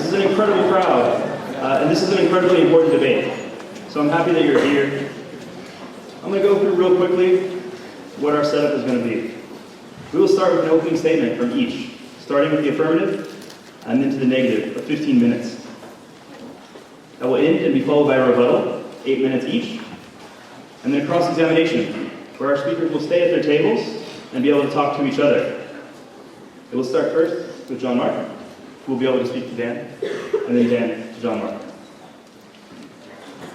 is an incredible crowd, and this is an incredibly important debate. So I'm happy that you're here. I'm going to go through real quickly what our setup is going to be. We will start with an opening statement from each, starting with the affirmative and then to the negative for 15 minutes. That will end and be followed by a rebuttal, 8 minutes each, and then a cross-examination, where our speakers will stay at their tables and be able to talk to each other. It will start first with John Mark, who will be able to speak to Dan, and then Dan to John Mark.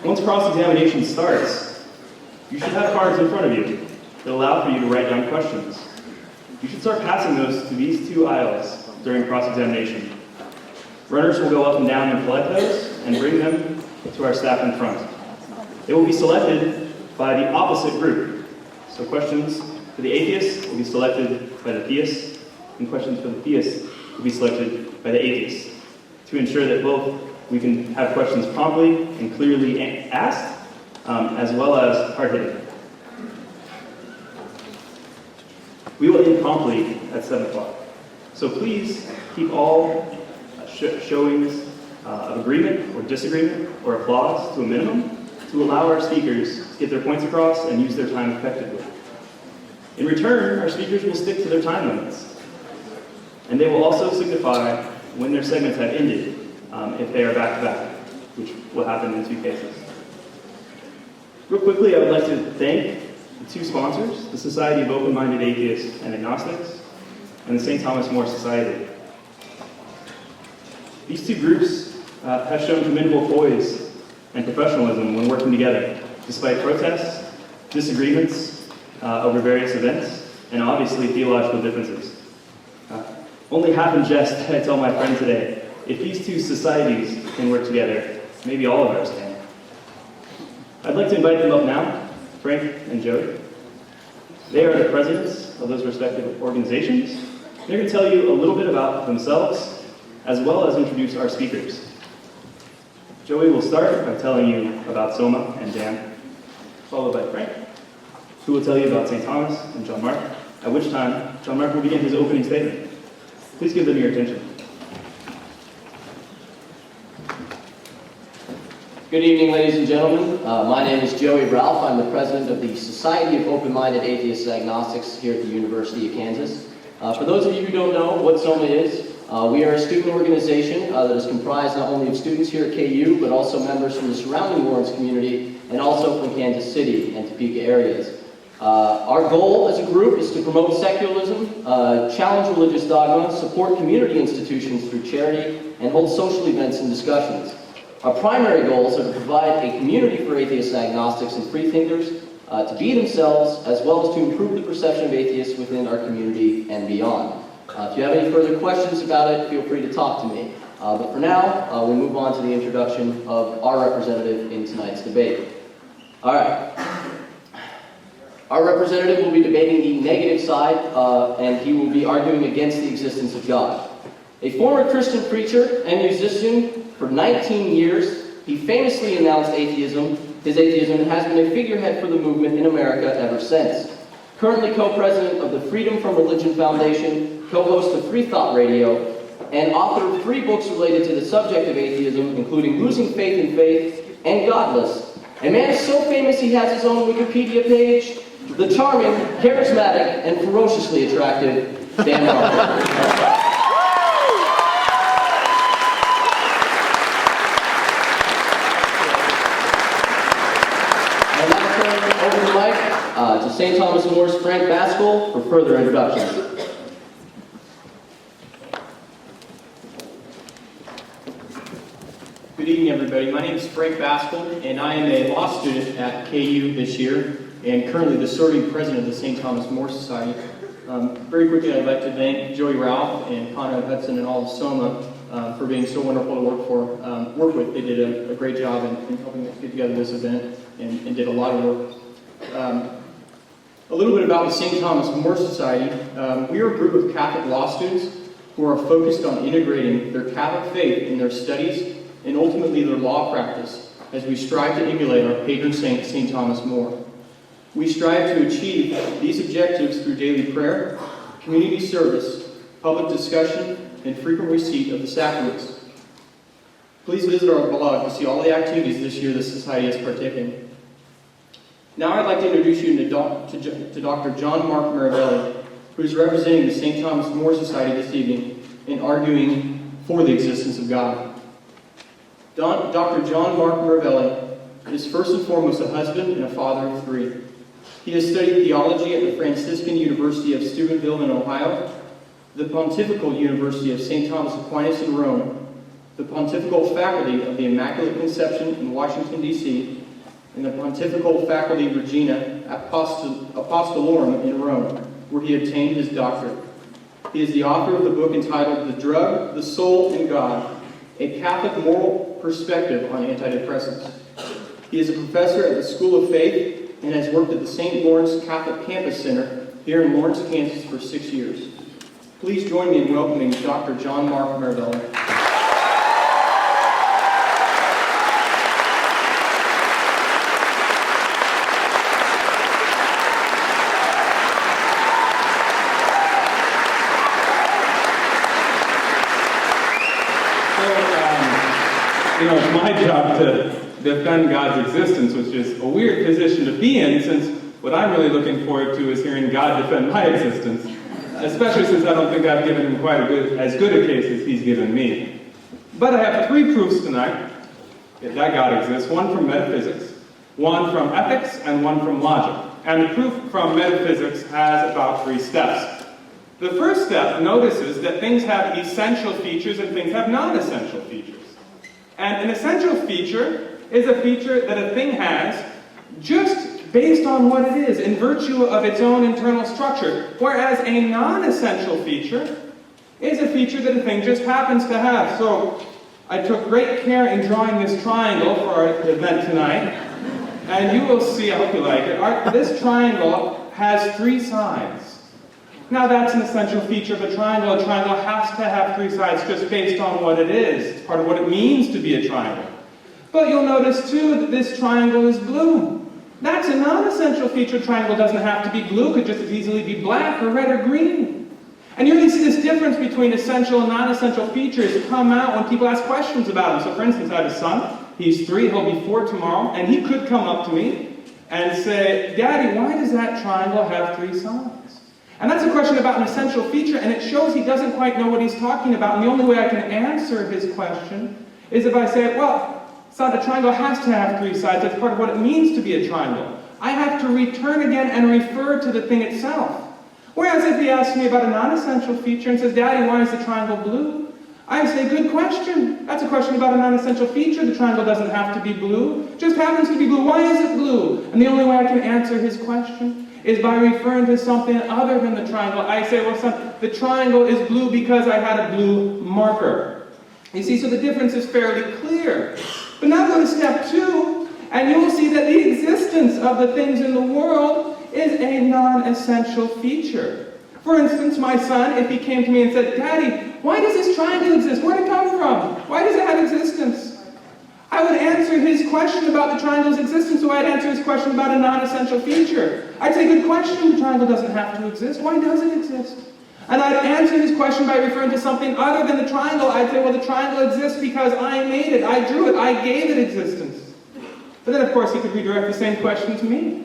Once cross-examination starts, you should have cards in front of you that allow for you to write down questions. You should start passing those to these two aisles during cross-examination. Runners will go up and down and collect those and bring them to our staff in front. They will be selected by the opposite group. So questions for the atheists will be selected by the theists, and questions for the theists will be selected by the atheists, to ensure that both we can have questions promptly and clearly asked, as well as hard-hitting. We will end promptly at 7 o'clock. So please keep all showings of agreement or disagreement or applause to a minimum to allow our speakers to get their points across and use their time effectively. In return, our speakers will stick to their time limits. And they will also signify when their segments have ended, if they are back-to-back, which will happen in 2 cases. Real quickly, I would like to thank the 2 sponsors, the Society of Open-Minded Atheists and Agnostics, and the St. Thomas More Society. These 2 groups have shown commendable poise and professionalism when working together, despite protests, disagreements over various events, and obviously theological differences. Only half in jest did I tell my friend today, if these 2 societies can work together, maybe all of ours can. I'd like to invite them up now, Frank and Joey. They are the presidents of those respective organizations. They're going to tell you a little bit about themselves, as well as introduce our speakers. Joey will start by telling you about Soma and Dan, followed by Frank, who will tell you about St. Thomas and John Mark, at which time John Mark will begin his opening statement. Please give them your attention. Good evening, ladies and gentlemen. My name is Joey Ralph. I'm the president of the Society of Open-Minded Atheists and Agnostics here at the University of Kansas. For those of you who don't know what SOMA is, we are a student organization that is comprised not only of students here at KU, but also members from the surrounding Lawrence community, and also from Kansas City and Topeka areas. Our goal as a group is to promote secularism, challenge religious dogma, support community institutions through charity, and hold social events and discussions. Our primary goals are to provide a community for atheists, agnostics, and freethinkers to be themselves, as well as to improve the perception of atheists within our community and beyond. If you have any further questions about it, feel free to talk to me. But for now, we'll move on to the introduction of our representative in tonight's debate. All right. Our representative will be debating the negative side, and he will be arguing against the existence of God. A former Christian preacher and musician for 19 years, he famously announced his atheism, and has been a figurehead for the movement in America ever since. Currently co-president of the Freedom from Religion Foundation, co-host of Free Thought Radio, and author of 3 books related to the subject of atheism, including Losing Faith in Faith and Godless. A man so famous he has his own Wikipedia page, the charming, charismatic, and ferociously attractive Dan Mark. To St. Thomas More's Frank Baskell for further introductions. Good evening, everybody. My name is Frank Baskell, and I am a law student at KU this year, and currently the serving president of the St. Thomas More Society. Very quickly, I'd like to thank Joey Ralph and Conrad Hudson and all of SOMA for being so wonderful to work with. They did a great job in helping us get together this event and did a lot of work. A little bit about the St. Thomas More Society. We are a group of Catholic law students who are focused on integrating their Catholic faith in their studies and ultimately their law practice as we strive to emulate our patron saint, St. Thomas More. We strive to achieve these objectives through daily prayer, community service, public discussion, and frequent receipt of the sacraments. Please visit our blog to see all the activities this year the Society has partaken in. Now I'd like to introduce you to Dr. John Mark Miravalle, who is representing the St. Thomas More Society this evening in arguing for the existence of God. Dr. John Mark Miravalle is first and foremost a husband and a father of three. He has studied theology at the Franciscan University of Steubenville in Ohio, the Pontifical University of St. Thomas Aquinas in Rome, the Pontifical Faculty of the Immaculate Conception in Washington, D.C., and the Pontifical Faculty Regina Apostolorum in Rome, where he obtained his doctorate. He is the author of the book entitled The Drug, the Soul, and God, a Catholic Moral Perspective on Antidepressants. He is a professor at the School of Faith and has worked at the St. Lawrence Catholic Campus Center here in Lawrence, Kansas for 6 years. Please join me in welcoming Dr. John Mark Miravalle. It's my job to defend God's existence, which is a weird position to be in, since what I'm really looking forward to is hearing God defend my existence, especially since I don't think I've given him quite as good a case as he's given me. But I have 3 proofs tonight that God exists, one from metaphysics, one from ethics, and one from logic. And the proof from metaphysics has about 3 steps. The first step notices that things have essential features and things have non-essential features. And an essential feature is a feature that a thing has just based on what it is, in virtue of its own internal structure, whereas a non-essential feature is a feature that a thing just happens to have. So I took great care in drawing this triangle for our event tonight, and you will see, I hope you like it, this triangle has 3 sides. Now that's an essential feature of a triangle. A triangle has to have 3 sides just based on what it is. It's part of what it means to be a triangle. But you'll notice too that this triangle is blue. That's a non-essential feature. A triangle doesn't have to be blue. It could just as easily be black or red or green. And you really see this difference between essential and non-essential features come out when people ask questions about them. So for instance, I have a son. He's 3. He'll be 4 tomorrow. And he could come up to me and say, "Daddy, why does that triangle have 3 sides?" And that's a question about an essential feature, and it shows he doesn't quite know what he's talking about. And the only way I can answer his question is if I say, well, son, a triangle has to have 3 sides. That's part of what it means to be a triangle. I have to return again and refer to the thing itself. Whereas if he asks me about a non-essential feature and says, "Daddy, why is the triangle blue?" I say, "Good question. That's a question about a non-essential feature. The triangle doesn't have to be blue. It just happens to be blue. Why is it blue?" And the only way I can answer his question is by referring to something other than the triangle. I say, "Well, son, the triangle is blue because I had a blue marker." You see, so the difference is fairly clear. But now go to step 2, and you will see that the existence of the things in the world is a non-essential feature. For instance, my son, if he came to me and said, "Daddy, why does this triangle exist? Where did it come from? Why does it have existence?" I would answer his question about the triangle's existence, so I'd answer his question about a non-essential feature. I'd say, "Good question, the triangle doesn't have to exist. Why does it exist?" And I'd answer his question by referring to something other than the triangle. I'd say, "Well, the triangle exists because I made it, I drew it, I gave it existence." But then, of course, he could redirect the same question to me.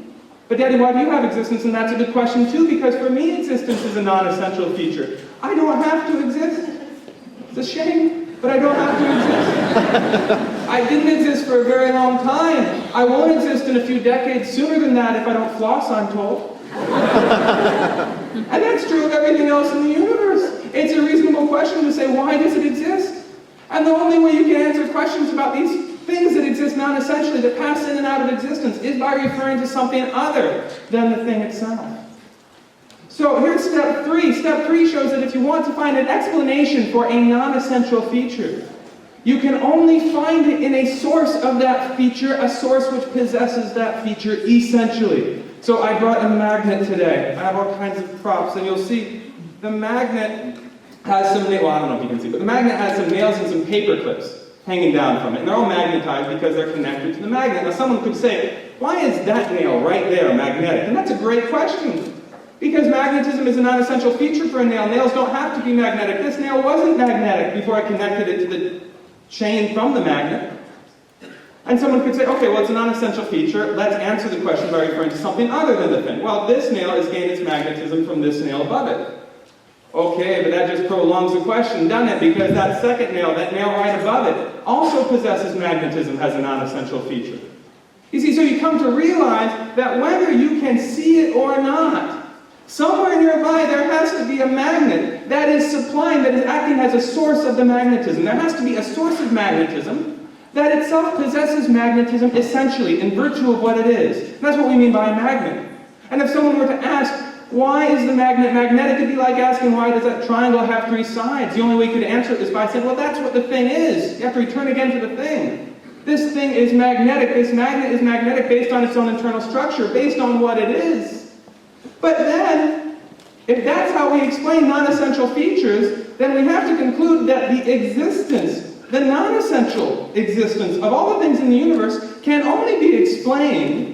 "But Daddy, why do you have existence?" And that's a good question too, because for me, existence is a non-essential feature. I don't have to exist. It's a shame. But I don't have to exist. I didn't exist for a very long time. I won't exist in a few decades, sooner than that if I don't floss, I'm told. And that's true of everything else in the universe. It's a reasonable question to say, why does it exist? And the only way you can answer questions about these things that exist non-essentially, that pass in and out of existence, is by referring to something other than the thing itself. So here's step 3. Step 3 shows that if you want to find an explanation for a non-essential feature, you can only find it in a source of that feature, a source which possesses that feature essentially. So I brought a magnet today. I have all kinds of props, and you'll see the magnet has some, well, I don't know if you can see, but the magnet has some nails and some paper clips hanging down from it. And they're all magnetized because they're connected to the magnet. Now someone could say, why is that nail right there magnetic? And that's a great question. Because magnetism is a non-essential feature for a nail. Nails don't have to be magnetic. This nail wasn't magnetic before I connected it to the chain from the magnet. And someone could say, okay, well, it's a non-essential feature. Let's answer the question by referring to something other than the thing. Well, this nail has gained its magnetism from this nail above it. Okay, but that just prolongs the question, doesn't it? Because that second nail, that nail right above it, also possesses magnetism as a non-essential feature. You see, so you come to realize that whether you can see it or not, somewhere nearby there has to be a magnet that is supplying, that is acting as a source of the magnetism. There has to be a source of magnetism that itself possesses magnetism essentially in virtue of what it is. And that's what we mean by a magnet. And if someone were to ask, why is the magnet magnetic? It'd be like asking, why does that triangle have 3 sides? The only way you could answer it is by saying, well, that's what the thing is. You have to return again to the thing. This thing is magnetic. This magnet is magnetic based on its own internal structure, based on what it is. But then, if that's how we explain non-essential features, then we have to conclude that the existence, the non-essential existence of all the things in the universe can only be explained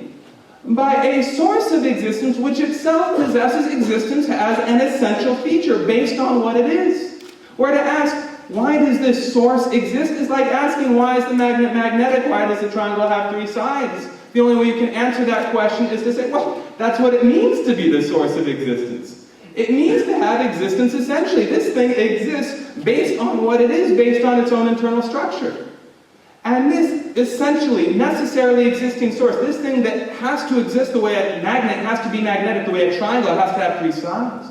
by a source of existence which itself possesses existence as an essential feature based on what it is. Where to ask, why does this source exist is like asking, why is the magnet magnetic? Why does the triangle have 3 sides? The only way you can answer that question is to say, well, that's what it means to be the source of existence. It means to have existence essentially. This thing exists based on what it is, based on its own internal structure. And this essentially, necessarily existing source, this thing that has to exist the way a magnet has to be magnetic, the way a triangle has to have 3 sides.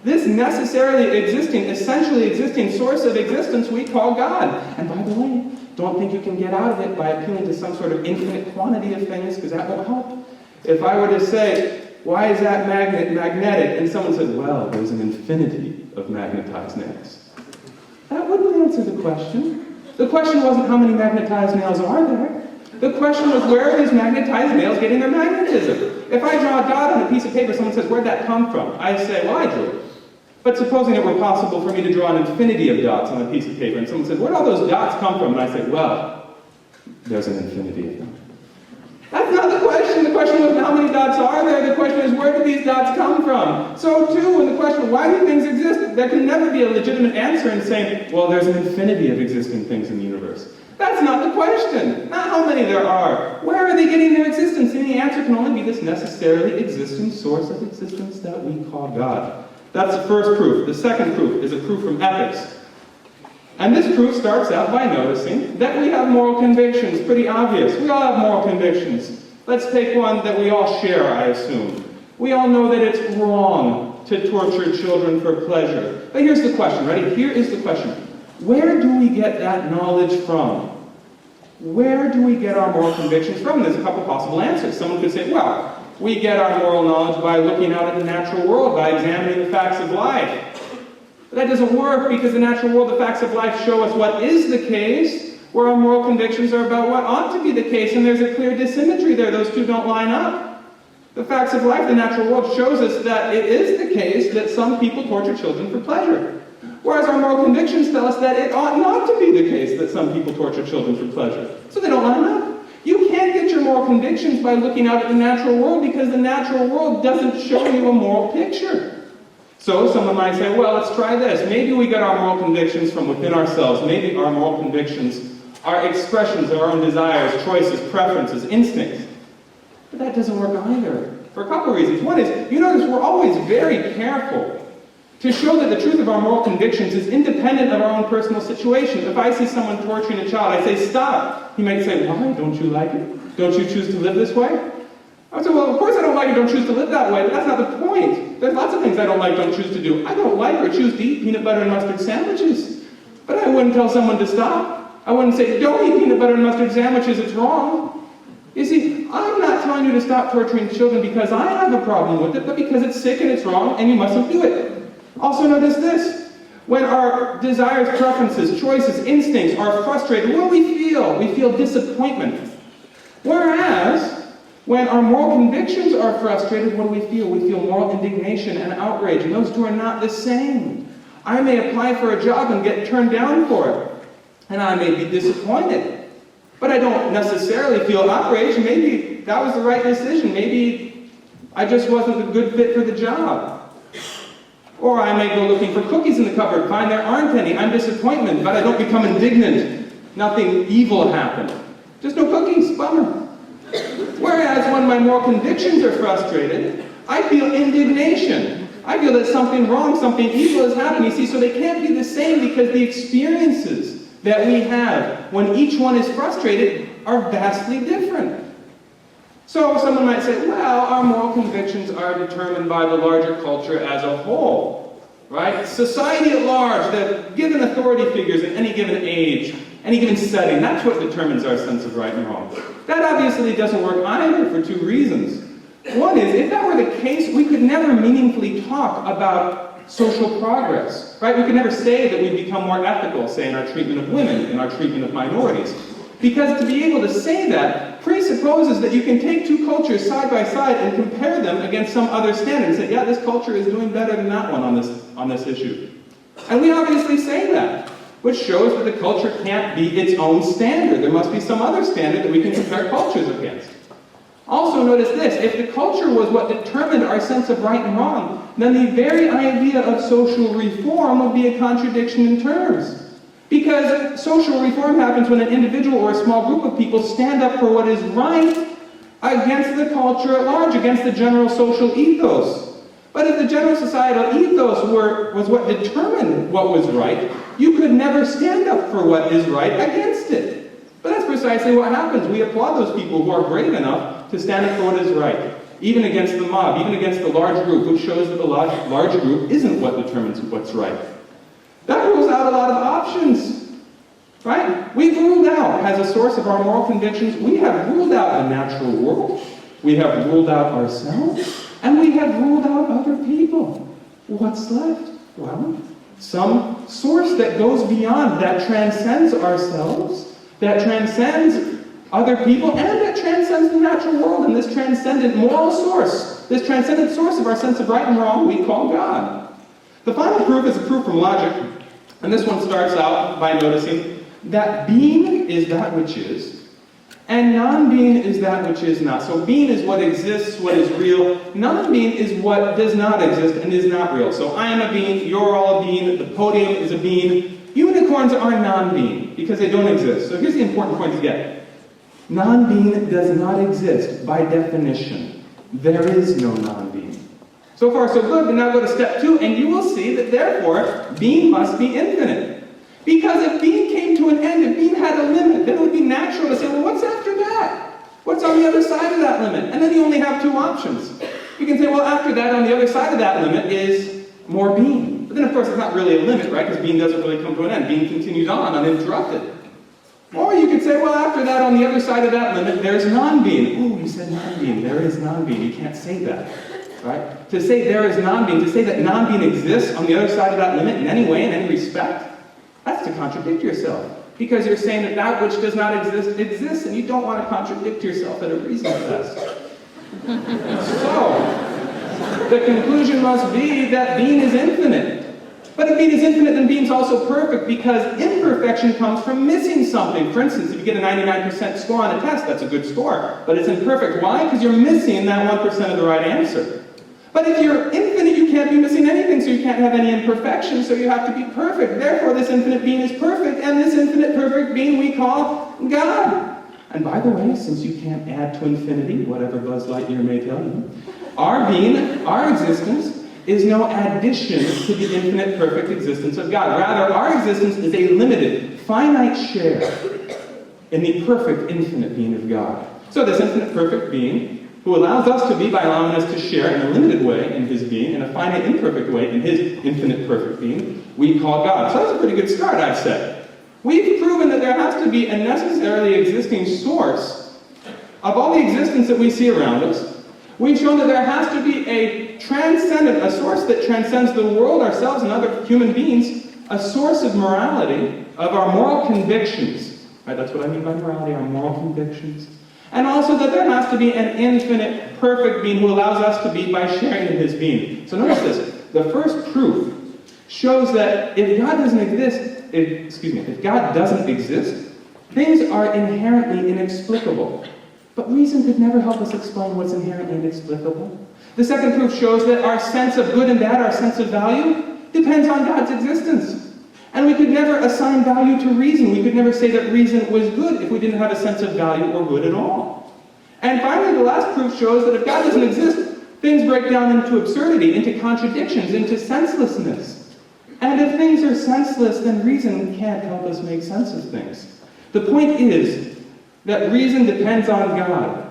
This necessarily existing, essentially existing source of existence we call God. And by the way, don't think you can get out of it by appealing to some sort of infinite quantity of things, because that won't help. If I were to say, why is that magnet magnetic? And someone said, well, there's an infinity of magnetized nails. That wouldn't answer the question. The question wasn't how many magnetized nails are there. The question was, where are these magnetized nails getting their magnetism? If I draw a dot on a piece of paper, someone says, where'd that come from? I say, well, I drew it. But supposing it were possible for me to draw an infinity of dots on a piece of paper, and someone said, where'd all those dots come from? And I say, well, there's an infinity of them. That's not the question. The question wasn't how many dots are there. The question is, where do these dots come from? So too, when the question, why do things exist? There can never be a legitimate answer in saying, well, there's an infinity of existing things in the universe. That's not the question. Not how many there are. Where are they getting their existence? And the answer can only be this necessarily existing source of existence that we call God. That's the first proof. The second proof is a proof from ethics. And this proof starts out by noticing that we have moral convictions. Pretty obvious. We all have moral convictions. Let's take one that we all share, I assume. We all know that it's wrong to torture children for pleasure. But here's the question, ready? Here is the question. Where do we get that knowledge from? Where do we get our moral convictions from? There's a couple possible answers. Someone could say, well, we get our moral knowledge by looking out at the natural world, by examining the facts of life. But that doesn't work because the natural world, the facts of life show us what is the case, where our moral convictions are about what ought to be the case, and there's a clear dissymmetry there. Those two don't line up. The facts of life, the natural world, shows us that it is the case that some people torture children for pleasure. Whereas our moral convictions tell us that it ought not to be the case that some people torture children for pleasure. So they don't line up. You can't get your moral convictions by looking out at the natural world because the natural world doesn't show you a moral picture. So someone might say, well, let's try this. Maybe we get our moral convictions from within ourselves. Maybe our moral convictions are expressions of our own desires, choices, preferences, instincts. But that doesn't work either, for a couple of reasons. One is, you notice we're always very careful to show that the truth of our moral convictions is independent of our own personal situation. If I see someone torturing a child, I say, stop. He might say, why? Don't you like it? Don't you choose to live this way? I would say, well, of course I don't like it, don't choose to live that way, but that's not the point. There's lots of things I don't like, don't choose to do. I don't like or choose to eat peanut butter and mustard sandwiches. But I wouldn't tell someone to stop. I wouldn't say, don't eat peanut butter and mustard sandwiches, it's wrong. You see, I'm not telling you to stop torturing children because I have a problem with it, but because it's sick and it's wrong and you mustn't do it. Also notice this. When our desires, preferences, choices, instincts are frustrated, what do we feel? We feel disappointment. Whereas, when our moral convictions are frustrated, what do we feel? We feel moral indignation and outrage, and those two are not the same. I may apply for a job and get turned down for it, and I may be disappointed. But I don't necessarily feel outraged. Maybe that was the right decision. Maybe I just wasn't a good fit for the job. Or I may go looking for cookies in the cupboard, find there aren't any. I'm disappointed, but I don't become indignant. Nothing evil happened. Just no cookies, bummer. Whereas when my moral convictions are frustrated, I feel indignation. I feel that something wrong, something evil has happened. You see, so they can't be the same because the experiences that we have when each one is frustrated are vastly different. So someone might say, well, our moral convictions are determined by the larger culture as a whole, right? Society at large, the given authority figures in any given age, any given setting, that's what determines our sense of right and wrong. That obviously doesn't work either for two reasons. One is, if that were the case, we could never meaningfully talk about social progress, right? We could never say that we've become more ethical, say, in our treatment of women, in our treatment of minorities. Because to be able to say that presupposes that you can take two cultures side by side and compare them against some other standard and say, yeah, this culture is doing better than that one on this issue. And we obviously say that, which shows that the culture can't be its own standard. There must be some other standard that we can compare cultures against. Also notice this, if the culture was what determined our sense of right and wrong, then the very idea of social reform would be a contradiction in terms. Because social reform happens when an individual or a small group of people stand up for what is right against the culture at large, against the general social ethos. But if the general societal ethos was what determined what was right, you could never stand up for what is right against it. But that's precisely what happens. We applaud those people who are brave enough to stand up for what is right, even against the mob, even against the large group, which shows that the large group isn't what determines what's right. That rules out a lot of options, right? We've ruled out, as a source of our moral convictions, we have ruled out the natural world, we have ruled out ourselves, and we have ruled out other people. What's left? Well, some source that goes beyond, that transcends ourselves, that transcends other people, and that transcends the natural world, and this transcendent moral source, this transcendent source of our sense of right and wrong, we call God. The final proof is a proof from logic. And this one starts out by noticing that being is that which is, and non-being is that which is not. So being is what exists, what is real. Non-being is what does not exist and is not real. So I am a being, you're all a being, the podium is a being. Unicorns are non-being because they don't exist. So here's the important point to get. Non-being does not exist by definition. There is no non-being. So far, so good, but now go to step 2, and you will see that therefore, being must be infinite. Because if being came to an end, if being had a limit, then it would be natural to say, well, what's after that? What's on the other side of that limit? And then you only have two options. You can say, well, after that, on the other side of that limit is more being. But then, of course, it's not really a limit, right? Because being doesn't really come to an end. Being continues on, uninterrupted. Or you could say, well, after that, on the other side of that limit, there's non-being. Ooh, you said non-being. There is non-being. You can't say that. Right? To say there is non-being, to say that non-being exists on the other side of that limit in any way, in any respect, that's to contradict yourself. Because you're saying that that which does not exist exists, and you don't want to contradict yourself at a reason test. So, the conclusion must be that being is infinite. But if being is infinite, then being is also perfect, because imperfection comes from missing something. For instance, if you get a 99% score on a test, that's a good score. But it's imperfect. Why? Because you're missing that 1% of the right answer. But if you're infinite, you can't be missing anything, so you can't have any imperfection, so you have to be perfect. Therefore, this infinite being is perfect, and this infinite perfect being we call God. And by the way, since you can't add to infinity, whatever Buzz Lightyear may tell you, our being, our existence, is no addition to the infinite perfect existence of God. Rather, our existence is a limited, finite share in the perfect infinite being of God. So this infinite perfect being, who allows us to be by allowing us to share in a limited way in his being, in a finite imperfect way in his infinite perfect being, we call God. So that's a pretty good start, I'd say. We've proven that there has to be a necessarily existing source of all the existence that we see around us. We've shown that there has to be a transcendent, a source that transcends the world, ourselves, and other human beings, a source of morality, of our moral convictions. Right, that's what I mean by morality, our moral convictions. And also that there has to be an infinite, perfect being who allows us to be by sharing in his being. So notice this. The first proof shows that if God doesn't exist, if God doesn't exist, things are inherently inexplicable. But reason could never help us explain what's inherently inexplicable. The second proof shows that our sense of good and bad, our sense of value, depends on God's existence. And we could never assign value to reason. We could never say that reason was good if we didn't have a sense of value or good at all. And finally, the last proof shows that if God doesn't exist, things break down into absurdity, into contradictions, into senselessness. And if things are senseless, then reason can't help us make sense of things. The point is that reason depends on God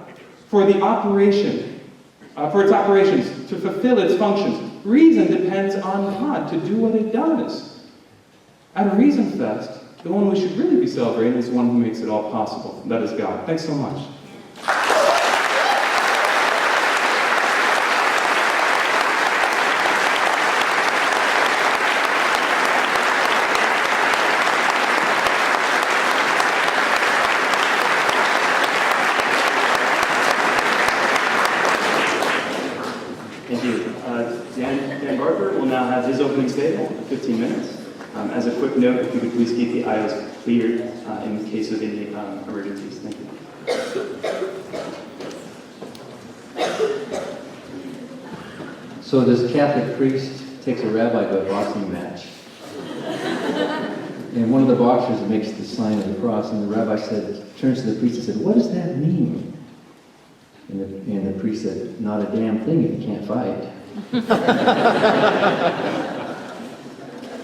for the operation, for its operations, to fulfill its functions. Reason depends on God to do what it does. At a Reason Fest, the one we should really be celebrating is the one who makes it all possible. That is God. Thanks so much. Thank you. Dan Barker will now have his opening statement for 15 minutes. As a quick note, if you could please keep the aisles clear in case of any emergencies. Thank you. So this Catholic priest takes a rabbi to a boxing match. And one of the boxers makes the sign of the cross, and the rabbi turns to the priest and said, "What does that mean?" And the priest said, "Not a damn thing if you can't fight."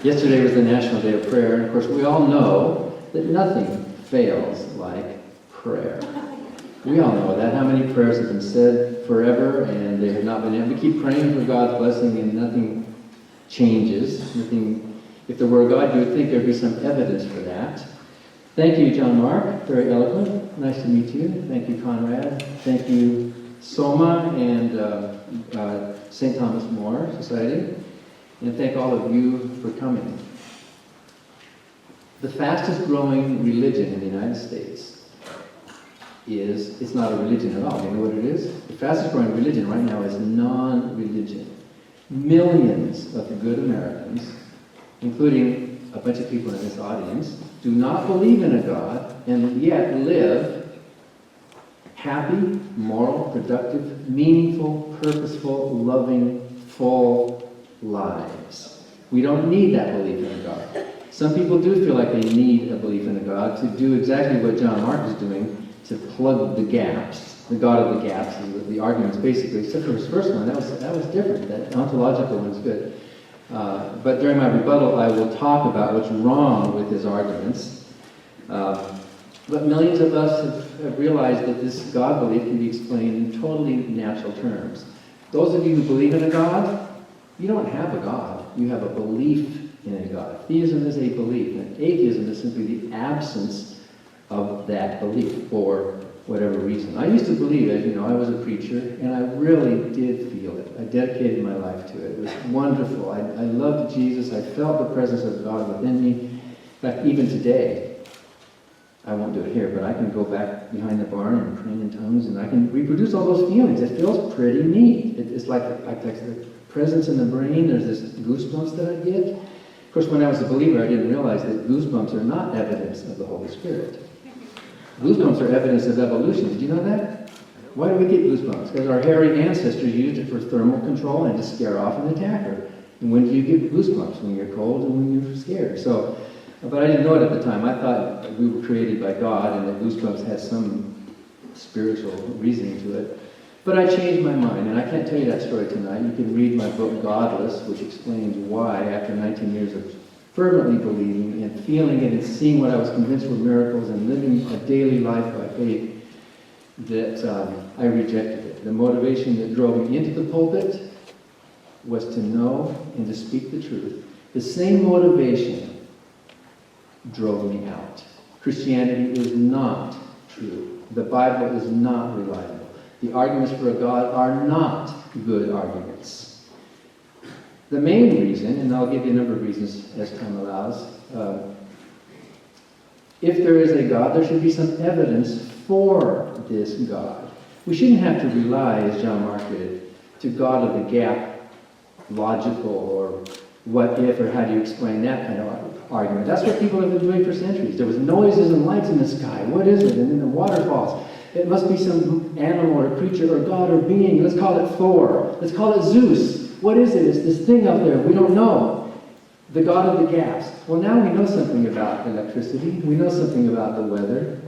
Yesterday was the National Day of Prayer, and of course we all know that nothing fails like prayer. We all know that. How many prayers have been said forever, and they have not been able to keep praying for God's blessing, and nothing changes. If there were a God, you would think there'd be some evidence for that. Thank you, John Mark. Very eloquent. Nice to meet you. Thank you, Conrad. Thank you, Soma and St. Thomas More Society. And thank all of you for coming. The fastest growing religion in the United States it's not a religion at all. Do you know what it is? The fastest growing religion right now is non-religion. Millions of good Americans, including a bunch of people in this audience, do not believe in a God and yet live happy, moral, productive, meaningful, purposeful, loving, full lives. We don't need that belief in a God. Some people do feel like they need a belief in a God to do exactly what John Mark is doing, to plug the gaps. The God of the gaps is the arguments basically, except for his first one, that was different. That ontological one's good. But during my rebuttal, I will talk about what's wrong with his arguments. But millions of us have realized that this God belief can be explained in totally natural terms. Those of you who believe in a God, you don't have a God. You have a belief in a God. Theism is a belief, and atheism is simply the absence of that belief for whatever reason. I used to believe, as you know, I was a preacher, and I really did feel it. I dedicated my life to it. It was wonderful. I loved Jesus. I felt the presence of God within me. In fact, even today, I won't do it here, but I can go back behind the barn and pray in tongues, and I can reproduce all those feelings. It feels pretty neat. It's like the presence in the brain. There's this goosebumps that I get. Of course, when I was a believer, I didn't realize that goosebumps are not evidence of the Holy Spirit. Goosebumps are evidence of evolution. Did you know that? Why do we get goosebumps? Because our hairy ancestors used it for thermal control and to scare off an attacker. And when do you get goosebumps? When you're cold and when you're scared. But I didn't know it at the time. I thought we were created by God and that goosebumps had some spiritual reasoning to it. But I changed my mind, and I can't tell you that story tonight. You can read my book, Godless, which explains why, after 19 years of fervently believing and feeling it and seeing what I was convinced were miracles and living a daily life by faith, that I rejected it. The motivation that drove me into the pulpit was to know and to speak the truth. The same motivation drove me out. Christianity is not true. The Bible is not reliable. The arguments for a God are not good arguments. The main reason, and I'll give you a number of reasons as time allows, if there is a God, there should be some evidence for this God. We shouldn't have to rely, as John Mark did, to God of the gap, logical, or what if, or how do you explain that kind of argument. That's what people have been doing for centuries. There was noises and lights in the sky. What is it? And then the waterfalls. It must be some animal or creature or God or being. Let's call it Thor. Let's call it Zeus. What is it? It's this thing up there. We don't know. The God of the gaps. Well, now we know something about electricity. We know something about the weather.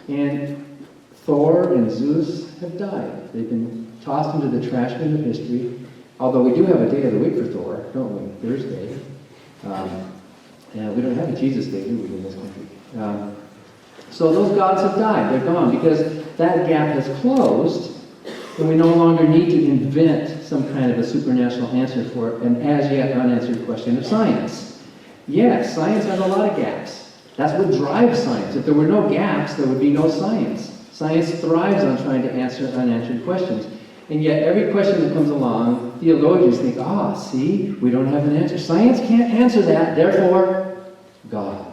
And Thor and Zeus have died. They've been tossed into the trash bin of history. Although we do have a day of the week for Thor, don't we? Thursday. And we don't have a Jesus Day, do we, in this country? So those gods have died. They're gone because that gap has closed, and we no longer need to invent some kind of a supernatural answer for an as yet unanswered question of science. Yes, science has a lot of gaps. That's what drives science. If there were no gaps, there would be no science. Science thrives on trying to answer unanswered questions. And yet every question that comes along, theologians think, see, we don't have an answer. Science can't answer that, therefore, God.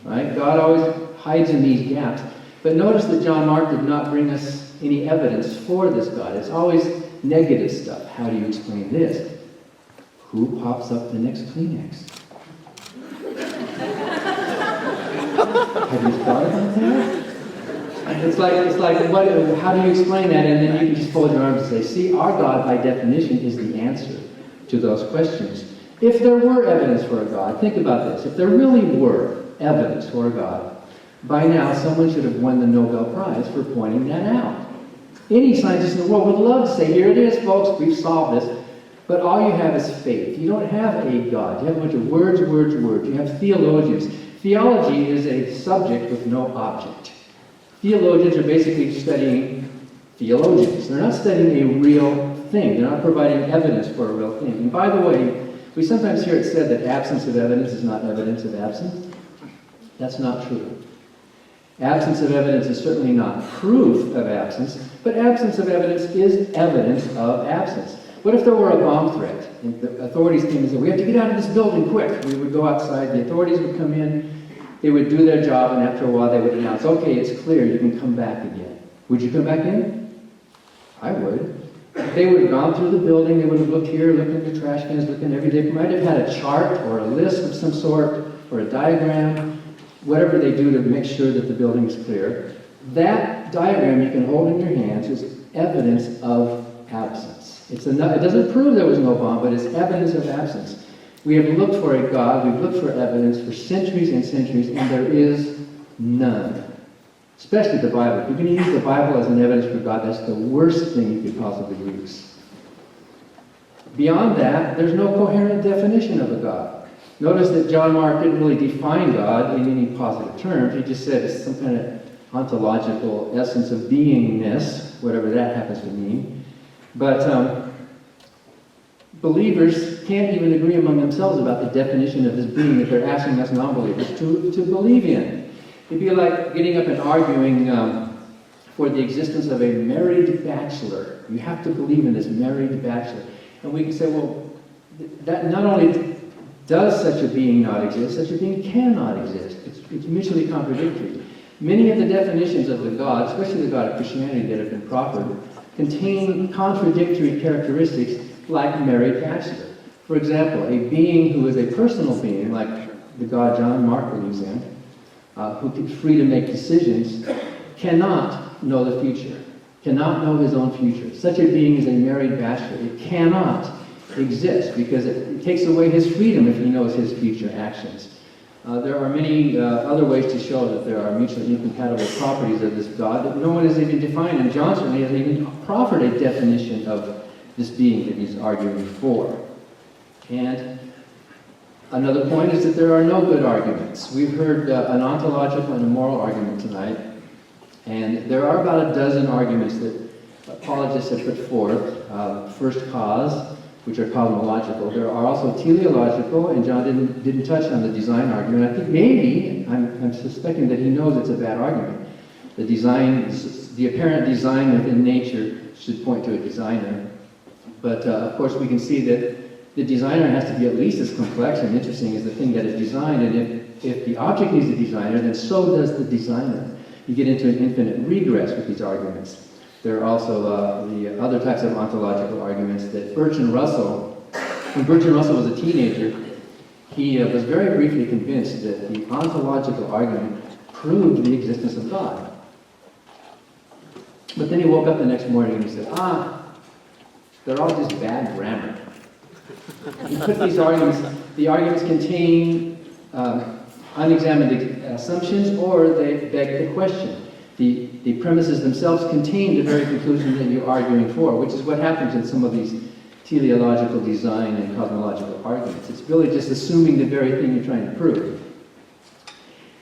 Right? God always hides in these gaps. But notice that John Mark did not bring us any evidence for this God. It's always negative stuff. How do you explain this? Who pops up the next Kleenex? Have you thought about that? It's like what, how do you explain that? And then you can just fold your arms and say, see, our God, by definition, is the answer to those questions. If there were evidence for a God, think about this. If there really were evidence for a God, by now someone should have won the Nobel Prize for pointing that out. Any scientist in the world would love to say, here it is, folks, we've solved this. But all you have is faith. You don't have a God. You have a bunch of words, words, words. You have theologians. Theology is a subject with no object. Theologians are basically studying theologians. They're not studying a real thing. They're not providing evidence for a real thing. And by the way, we sometimes hear it said that absence of evidence is not evidence of absence. That's not true. Absence of evidence is certainly not proof of absence, but absence of evidence is evidence of absence. What if there were a bomb threat and the authorities came and said, we have to get out of this building quick? We would go outside, the authorities would come in, they would do their job, and after a while they would announce, okay, it's clear, you can come back again. Would you come back in? I would. They would have gone through the building, they would have looked here, looked at the trash cans, looked at everything. They might have had a chart or a list of some sort, or a diagram, whatever they do to make sure that the building is clear. That diagram you can hold in your hands is evidence of absence. It doesn't prove there was no bomb, but it's evidence of absence. We have looked for a God, we've looked for evidence for centuries and centuries, and there is none. Especially the Bible. If you're going to use the Bible as an evidence for God, that's the worst thing you could possibly use. Beyond that, there's no coherent definition of a God. Notice that John Mark didn't really define God in any positive terms. He just said it's some kind of ontological essence of beingness, whatever that happens to mean. But believers can't even agree among themselves about the definition of this being that they're asking us non-believers to believe in. It'd be like getting up and arguing for the existence of a married bachelor. You have to believe in this married bachelor. And we can say, well, that not only does such a being not exist, such a being cannot exist. It's mutually contradictory. Many of the definitions of the God, especially the God of Christianity that have been proffered, contain contradictory characteristics like married bachelor. For example, a being who is a personal being, like the God John Mark believes in, who is free to make decisions, cannot know the future, cannot know his own future. Such a being is a married bachelor. It cannot exist because it takes away his freedom if he knows his future actions. There are many other ways to show that there are mutually incompatible properties of this God that no one has even defined, and John certainly hasn't even proffered a definition of this being that he's arguing for. And another point is that there are no good arguments. We've heard an ontological and a moral argument tonight, and there are about a dozen arguments that apologists have put forth. First cause, which are cosmological. There are also teleological, and John didn't touch on the design argument. I think maybe, I'm suspecting that he knows it's a bad argument. The apparent design within nature should point to a designer. But of course we can see that the designer has to be at least as complex and interesting as the thing that is designed, and if the object needs a designer, then so does the designer. You get into an infinite regress with these arguments. There are also the other types of ontological arguments that Bertrand Russell, when Bertrand Russell was a teenager, he was very briefly convinced that the ontological argument proved the existence of God. But then he woke up the next morning and he said, they're all just bad grammar. You put these arguments, the arguments contain unexamined assumptions, or they beg the question. The premises themselves contain the very conclusion that you're arguing for, which is what happens in some of these teleological design and cosmological arguments. It's really just assuming the very thing you're trying to prove.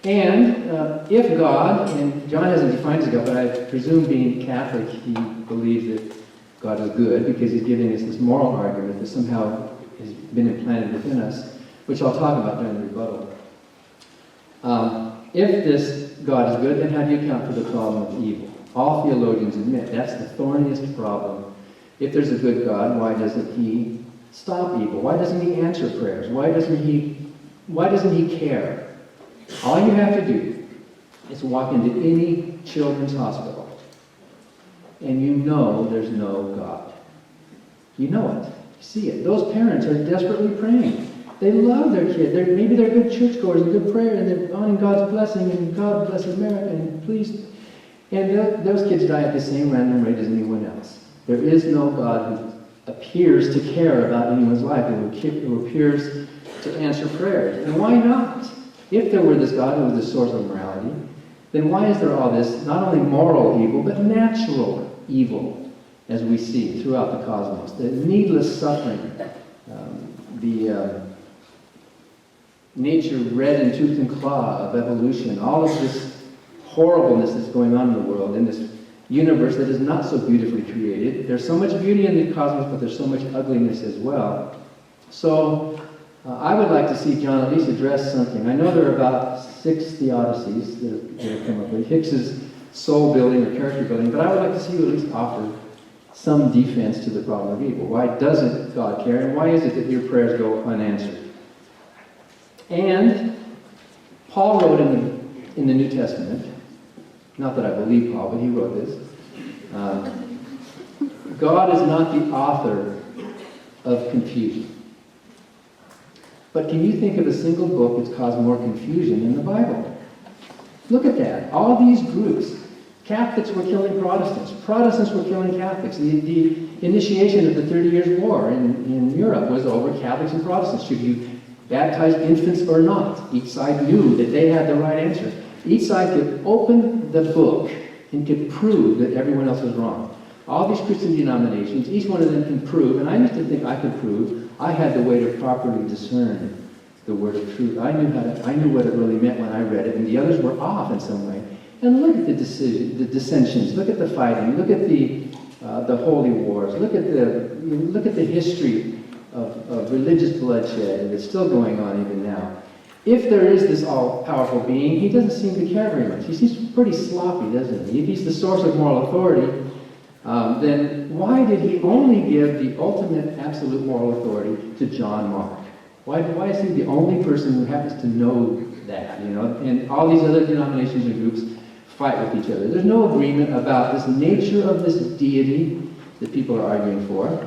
And if God, and John hasn't defined as God, but I presume being Catholic, he believes that God is good because he's giving us this moral argument that somehow has been implanted within us, which I'll talk about during the rebuttal. If this God is good, then how do you account for the problem of evil? All theologians admit that's the thorniest problem. If there's a good God, why doesn't he stop evil? Why doesn't he answer prayers? Why doesn't he care? All you have to do is walk into any children's hospital, and you know there's no God. You know it. You see it. Those parents are desperately praying. They love their kid. Maybe they're good churchgoers and good prayer, and they're wanting God's blessing, and God bless America, and please. And those kids die at the same random rate as anyone else. There is no God who appears to care about anyone's life, who appears to answer prayers. And why not? If there were this God who was the source of morality, then why is there all this, not only moral evil, but natural evil, as we see throughout the cosmos? The needless suffering, the nature red in tooth and claw of evolution, all of this horribleness that's going on in the world, in this universe that is not so beautifully created. There's so much beauty in the cosmos, but there's so much ugliness as well. So I would like to see John at least address something. I know there are about 6 theodicies that have come up with Hicks's soul building or character building, but I would like to see you at least offer some defense to the problem of evil. Why doesn't God care, and why is it that your prayers go unanswered? And Paul wrote in the New Testament, not that I believe Paul, but he wrote this, God is not the author of confusion. But can you think of a single book that's caused more confusion than the Bible? Look at that. All these groups. Catholics were killing Protestants. Protestants were killing Catholics. The initiation of the 30 Years' War in Europe was over Catholics and Protestants. Should you baptize infants or not? Each side knew that they had the right answer. Each side could open the book and could prove that everyone else was wrong. All these Christian denominations, each one of them can prove, and I used to think I could prove, I had the way to properly discern the word of truth. I knew what it really meant when I read it, and the others were off in some way. And look at the dissensions, look at the fighting, look at the holy wars, look at the history of religious bloodshed that's still going on even now. If there is this all-powerful being, he doesn't seem to care very much. He seems pretty sloppy, doesn't he? If he's the source of moral authority, then why did he only give the ultimate absolute moral authority to John Mark? Why is he the only person who happens to know that, you know? And all these other denominations and groups fight with each other. There's no agreement about this nature of this deity that people are arguing for,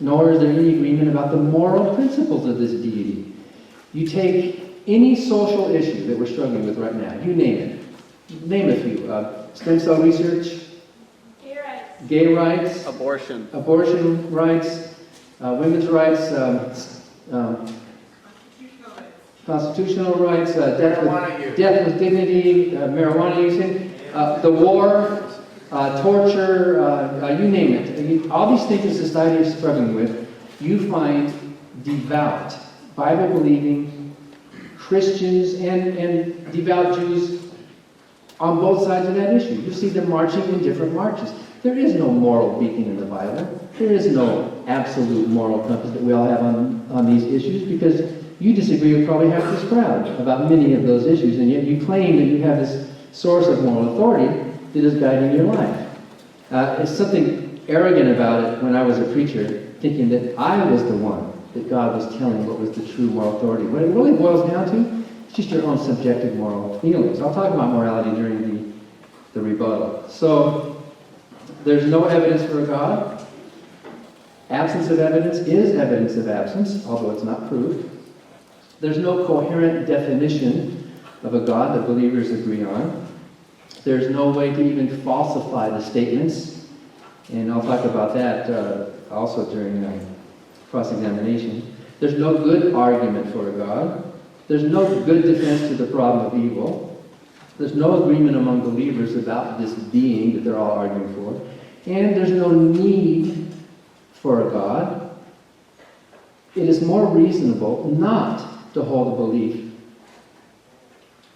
nor is there any agreement about the moral principles of this deity. You take any social issue that we're struggling with right now, you name it. Name a few. Stem cell research, gay rights, abortion rights, women's rights, constitutional rights, death with dignity, marijuana using, the war, torture, you name it. All these things that society is struggling with, you find devout, Bible-believing Christians and devout Jews on both sides of that issue. You see them marching in different marches. There is no moral beacon in the Bible. There is no absolute moral compass that we all have on these issues, because you disagree with probably half this crowd about many of those issues, and yet you claim that you have this source of moral authority that is guiding your life. It's something arrogant about it when I was a preacher, thinking that I was the one that God was telling what was the true moral authority. What it really boils down to, it's just your own subjective moral feelings. I'll talk about morality during the rebuttal. So, there's no evidence for a God. Absence of evidence is evidence of absence, although it's not proved. There's no coherent definition of a God that believers agree on. There's no way to even falsify the statements, and I'll talk about that also during cross-examination. There's no good argument for a God. There's no good defense to the problem of evil. There's no agreement among believers about this being that they're all arguing for. And there's no need for a God. It is more reasonable not to hold a belief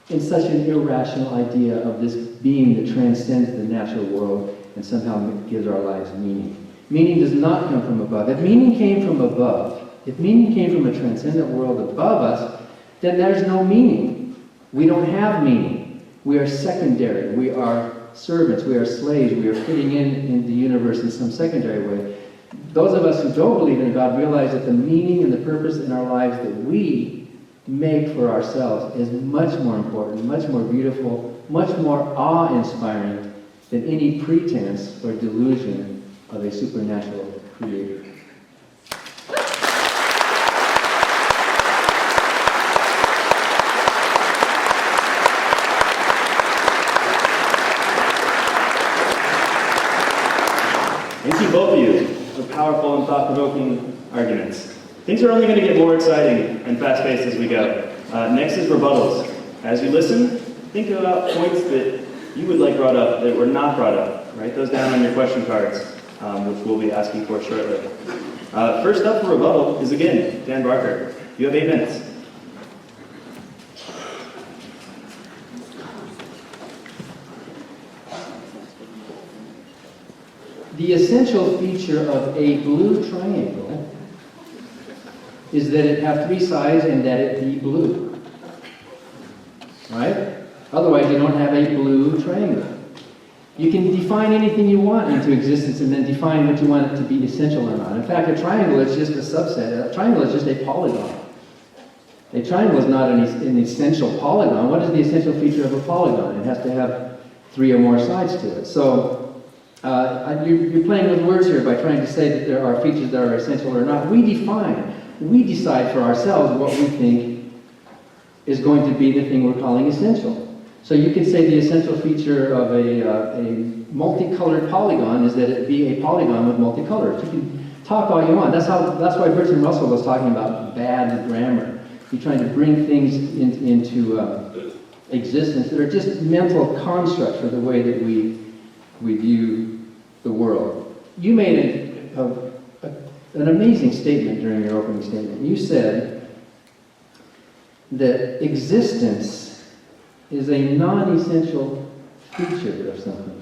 in such an irrational idea of this being that transcends the natural world and somehow gives our lives meaning. Meaning does not come from above. If meaning came from above, if meaning came from a transcendent world above us, then there's no meaning. We don't have meaning. We are secondary. We are servants. We are slaves. We are fitting in the universe in some secondary way. Those of us who don't believe in God realize that the meaning and the purpose in our lives that we make for ourselves is much more important, much more beautiful, much more awe-inspiring than any pretense or delusion of a supernatural creator. Thank you, both of you, for powerful and thought-provoking arguments. Things are only going to get more exciting and fast-paced as we go. Next is rebuttals. As you listen, think about points that you would like brought up that were not brought up. Write those down on your question cards, which we'll be asking for shortly. First up for rebuttal is, again, Dan Barker. You have 8 minutes. The essential feature of a blue triangle is that it have 3 sides and that it be blue. Right? Otherwise, you don't have a blue triangle. You can define anything you want into existence and then define what you want it to be essential or not. In fact, a triangle is just a subset. A triangle is just a polygon. A triangle is not an essential polygon. What is the essential feature of a polygon? It has to have 3 or more sides to it. So, you're playing with words here by trying to say that there are features that are essential or not. We decide for ourselves what we think is going to be the thing we're calling essential. So you could say the essential feature of a multicolored polygon is that it be a polygon with multicolors. You can talk all you want. That's why Bertrand Russell was talking about bad grammar. You're trying to bring things into existence that are just mental constructs for the way that we view the world. You made an amazing statement during your opening statement. You said that existence is a non-essential feature of something.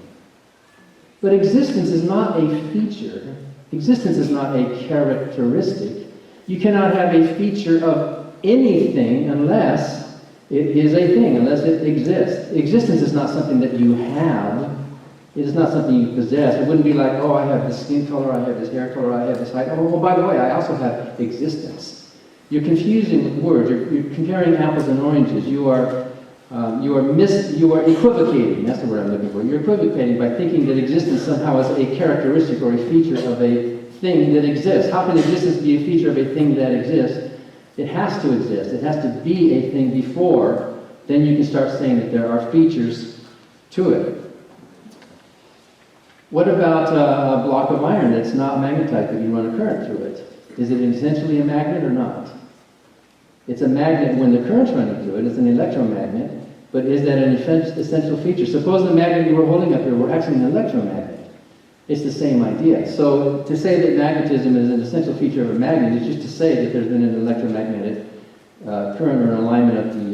But existence is not a feature. Existence is not a characteristic. You cannot have a feature of anything unless it is a thing, unless it exists. Existence is not something that you have. It is not something you possess. It wouldn't be like, oh, I have this skin color, I have this hair color, I have this height. Oh, by the way, I also have existence. You're confusing words. You're comparing apples and oranges. You are equivocating. That's the word I'm looking for. You're equivocating by thinking that existence somehow is a characteristic or a feature of a thing that exists. How can existence be a feature of a thing that exists? It has to exist. It has to be a thing before. Then you can start saying that there are features to it. What about a block of iron that's not magnetite, but you run a current through it? Is it essentially a magnet or not? It's a magnet when the current's running through it. It's an electromagnet. But is that an essential feature? Suppose the magnet you were holding up here were actually an electromagnet. It's the same idea. So to say that magnetism is an essential feature of a magnet is just to say that there's been an electromagnetic current or an alignment of the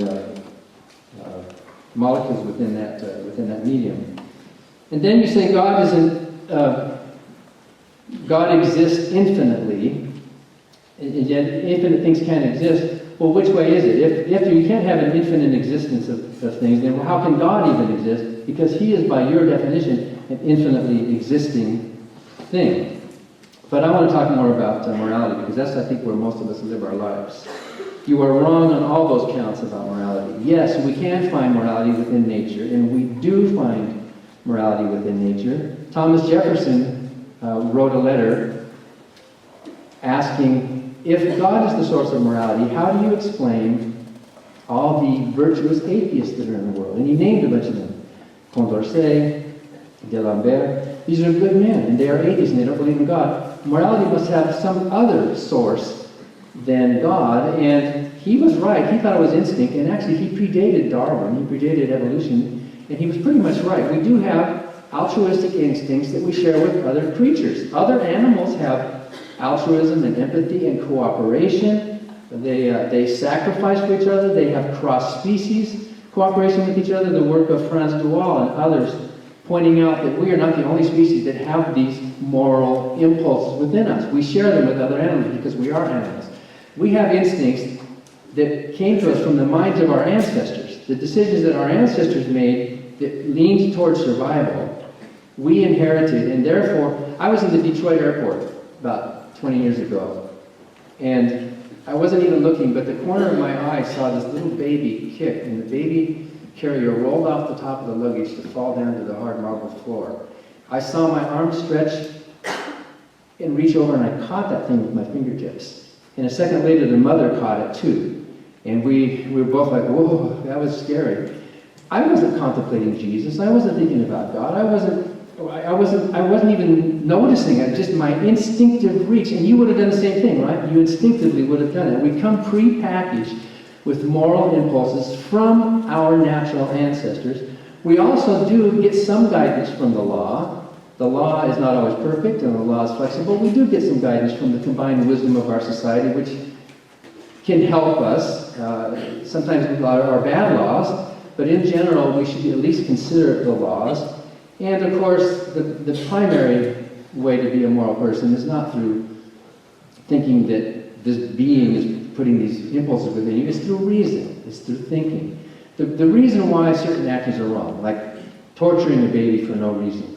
molecules within that medium. And then you say God exists infinitely, and yet infinite things can't exist. Well, which way is it? If you can't have an infinite existence of things, then how can God even exist? Because He is, by your definition, an infinitely existing thing. But I want to talk more about morality, because that's, I think, where most of us live our lives. You are wrong on all those counts about morality. Yes, we can find morality within nature, and we do find morality within nature. Thomas Jefferson wrote a letter asking, if God is the source of morality, how do you explain all the virtuous atheists that are in the world? And he named a bunch of them. Condorcet, D'Alembert. these are good men, and they are atheists, and they don't believe in God. Morality must have some other source than God, and he was right. He thought it was instinct, and actually he predated Darwin. He predated evolution, and he was pretty much right. We do have altruistic instincts that we share with other creatures. Other animals have altruism and empathy and cooperation. They sacrifice for each other. They have cross-species cooperation with each other. The work of Franz de Waal and others pointing out that we are not the only species that have these moral impulses within us. We share them with other animals because we are animals. We have instincts that came to us from the minds of our ancestors. The decisions that our ancestors made that leaned towards survival, we inherited, and therefore, I was in the Detroit airport about 20 years ago, and I wasn't even looking, but the corner of my eye saw this little baby kick, and the baby carrier rolled off the top of the luggage to fall down to the hard marble floor. I saw my arm stretch and reach over, and I caught that thing with my fingertips. And a second later, the mother caught it too. And we were both like, whoa, that was scary. I wasn't contemplating Jesus. I wasn't thinking about God. I wasn't even noticing it. Just my instinctive reach. And you would have done the same thing, right? You instinctively would have done it. We come pre-packaged with moral impulses from our natural ancestors. We also do get some guidance from the law. The law is not always perfect, and the law is flexible. We do get some guidance from the combined wisdom of our society, which can help us. Sometimes are bad laws, but in general, we should at least consider the laws. And of course, the primary way to be a moral person is not through thinking that this being is putting these impulses within you. It's through reason. It's through thinking. The reason why certain actions are wrong, like torturing a baby for no reason,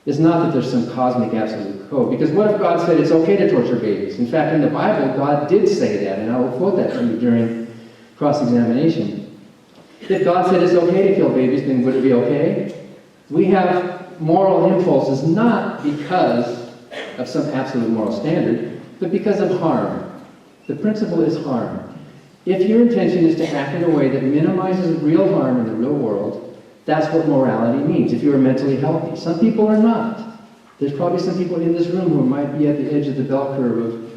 is not that there's some cosmic absolute code. Because what if God said it's okay to torture babies? In fact, in the Bible, God did say that, and I will quote that to you during cross-examination. If God said it's okay to kill babies, then would it be okay? We have moral impulses not because of some absolute moral standard, but because of harm. The principle is harm. If your intention is to act in a way that minimizes real harm in the real world, that's what morality means, if you are mentally healthy. Some people are not. There's probably some people in this room who might be at the edge of the bell curve of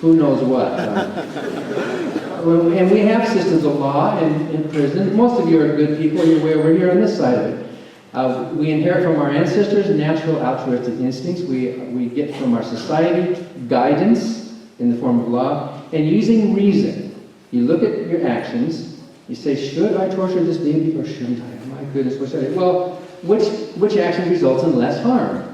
who knows what. And we have systems of law in prison. Most of you are good people. We're here on this side of it. We inherit from our ancestors natural altruistic instincts. We get from our society guidance in the form of law. And using reason, you look at your actions, you say, should I torture this baby or shouldn't I? My goodness, what should I do? Well, which action results in less harm?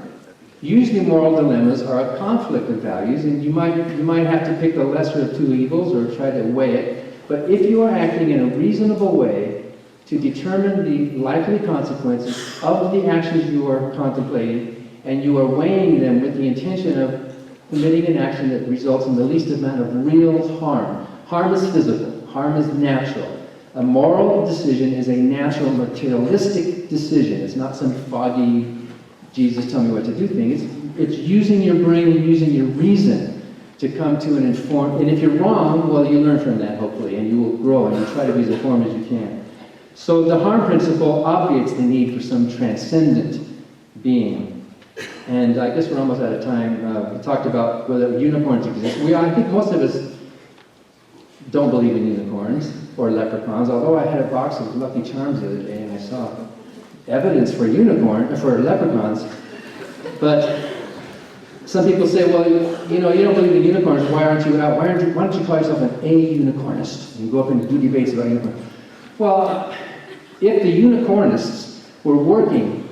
Usually moral dilemmas are a conflict of values, and you might have to pick the lesser of two evils or try to weigh it. But if you are acting in a reasonable way to determine the likely consequences of the actions you are contemplating, and you are weighing them with the intention of committing an action that results in the least amount of real harm. Harm is physical. Harm is natural. A moral decision is a natural, materialistic decision. It's not some foggy, Jesus tell me what to do thing. It's using your brain and using your reason to come to an informed, and if you're wrong, well, you learn from that, hopefully, and you will grow, and you try to be as informed as you can. So the harm principle obviates the need for some transcendent being. And I guess we're almost out of time. We talked about whether unicorns exist. I think most of us don't believe in unicorns or leprechauns, although I had a box of Lucky Charms the other day and I saw evidence for leprechauns. But some people say, well, you don't believe in unicorns, why don't you call yourself an a-unicornist and go up and do debates about unicorns? Well, if the unicornists were working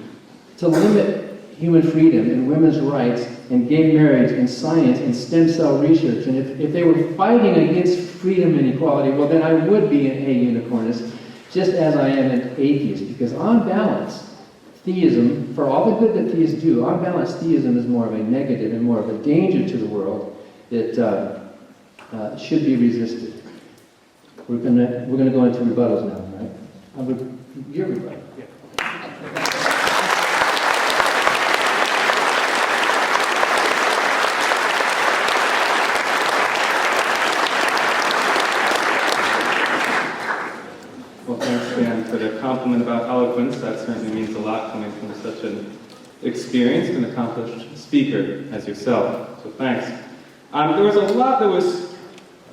to limit human freedom and women's rights and gay marriage and science and stem cell research, and if they were fighting against freedom and equality, well, then I would be an a-unicornist, just as I am an atheist, because on balance, theism, for all the good that theists do, on balance, theism is more of a negative and more of a danger to the world that should be resisted. We're gonna go into rebuttals now, right? Your rebuttal. Yeah. Well, thanks, Dan, for the compliment about eloquence. That certainly means a lot coming from such an experienced and accomplished speaker as yourself, so thanks. There was a lot that was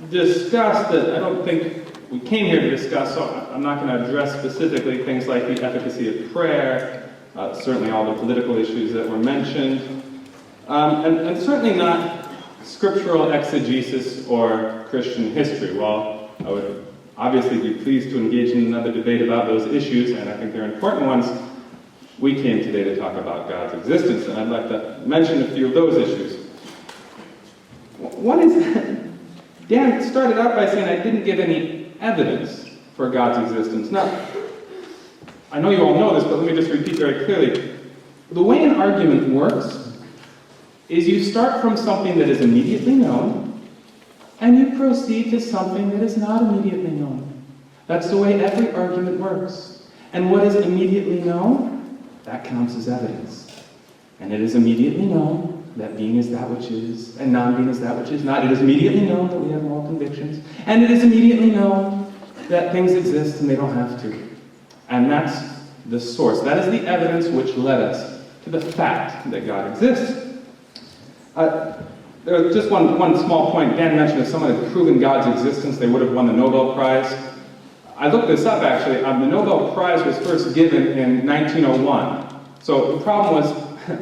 discussed that I don't think we came here to discuss, so I'm not going to address specifically things like the efficacy of prayer, certainly all the political issues that were mentioned, and certainly not scriptural exegesis or Christian history. While I would obviously be pleased to engage in another debate about those issues, and I think they're important ones, we came today to talk about God's existence, and I'd like to mention a few of those issues. One is that Dan started out by saying I didn't give any evidence for God's existence. Now, I know you all know this, but let me just repeat very clearly. The way an argument works is you start from something that is immediately known, and you proceed to something that is not immediately known. That's the way every argument works. And what is immediately known, that counts as evidence. And it is immediately known that being is that which is, and non-being is that which is not. It is immediately known that we have moral convictions, and it is immediately known that things exist and they don't have to. And that's the source. That is the evidence which led us to the fact that God exists. There was just one small point. Dan mentioned if someone had proven God's existence, they would have won the Nobel Prize. I looked this up, actually. The Nobel Prize was first given in 1901. So the problem was,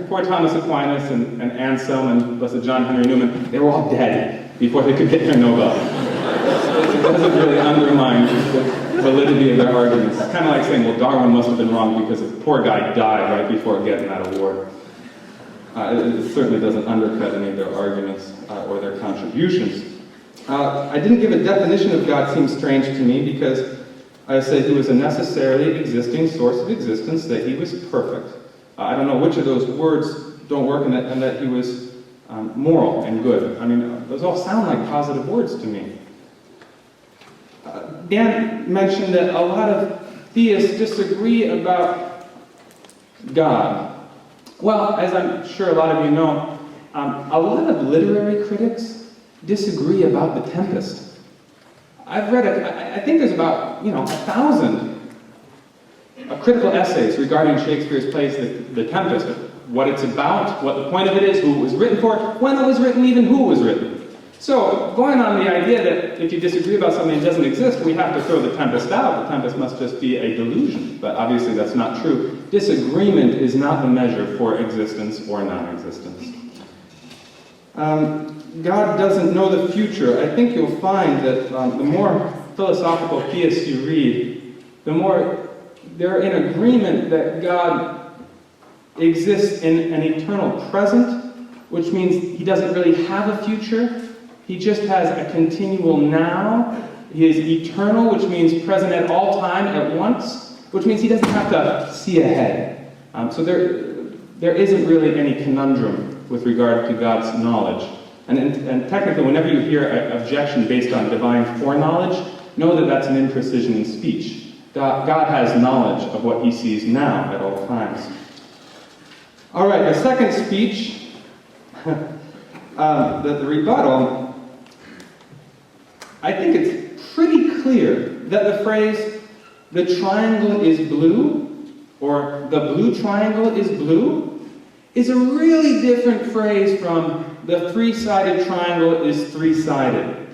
poor Thomas Aquinas and Anselm and Blessed John Henry Newman, they were all dead before they could get their Nobel. It doesn't really undermine the validity of their arguments. It's kind of like saying, well, Darwin must have been wrong because the poor guy died right before getting that award. It certainly doesn't undercut any of their arguments or their contributions. I didn't give a definition of God. Seems strange to me because I said he was a necessarily existing source of existence, that he was perfect. I don't know which of those words don't work, and that he was moral and good. I mean, those all sound like positive words to me. Dan mentioned that a lot of theists disagree about God. Well, as I'm sure a lot of you know, a lot of literary critics disagree about The Tempest. I've read it. I think there's about 1,000 critical essays regarding Shakespeare's plays, The Tempest, what it's about, what the point of it is, who it was written for, when it was written, even who it was written. So, going on the idea that if you disagree about something that doesn't exist, we have to throw The Tempest out. The Tempest must just be a delusion. But obviously that's not true. Disagreement is not the measure for existence or non-existence. God doesn't know the future. I think you'll find that the more philosophical theists you read, the more they're in agreement that God exists in an eternal present, which means he doesn't really have a future. He just has a continual now. He is eternal, which means present at all time at once, which means he doesn't have to see ahead. So there isn't really any conundrum with regard to God's knowledge. And technically, whenever you hear an objection based on divine foreknowledge, know that that's an imprecision in speech. God has knowledge of what he sees now at all times. All right, the second speech, the rebuttal, I think it's pretty clear that the phrase, the triangle is blue, or the blue triangle is blue, is a really different phrase from the three-sided triangle is three-sided.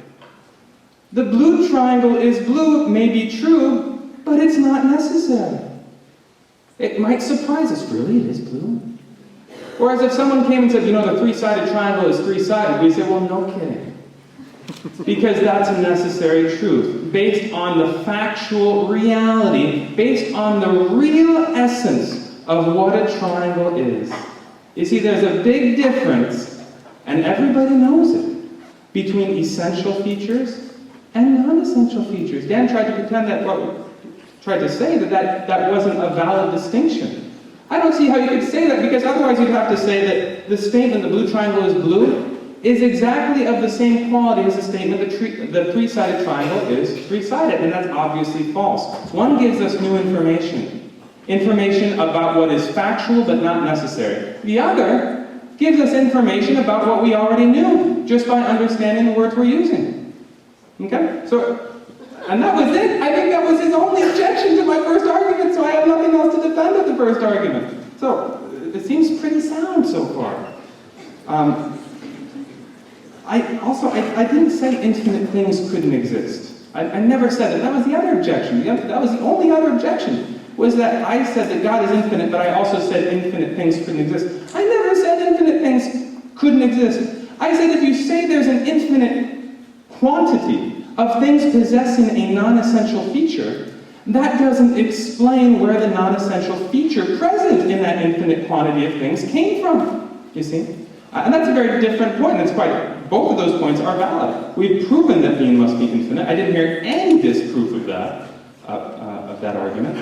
The blue triangle is blue may be true, but it's not necessary. It might surprise us. Really, it is blue? Whereas if someone came and said, the three-sided triangle is three-sided, we'd say, well, no kidding. Because that's a necessary truth, based on the factual reality, based on the real essence of what a triangle is. You see, there's a big difference, and everybody knows it, between essential features and non-essential features. Dan tried to say that wasn't a valid distinction. I don't see how you could say that, because otherwise you'd have to say that the statement, the blue triangle is blue, is exactly of the same quality as the statement, the three-sided triangle is three-sided, and that's obviously false. One gives us new information about what is factual but not necessary. The other gives us information about what we already knew, just by understanding the words we're using. Okay? And that was it. I think that was his only objection to my first argument, so I have nothing else to defend of the first argument. So, it seems pretty sound so far. I didn't say infinite things couldn't exist. I never said that. That was the other objection. That was the only other objection, was that I said that God is infinite, but I also said infinite things couldn't exist. I never said infinite things couldn't exist. I said if you say there's an infinite quantity of things possessing a non-essential feature, that doesn't explain where the non-essential feature present in that infinite quantity of things came from, you see? And that's a very different point, and both of those points are valid. We've proven that being must be infinite. I didn't hear any disproof of that argument.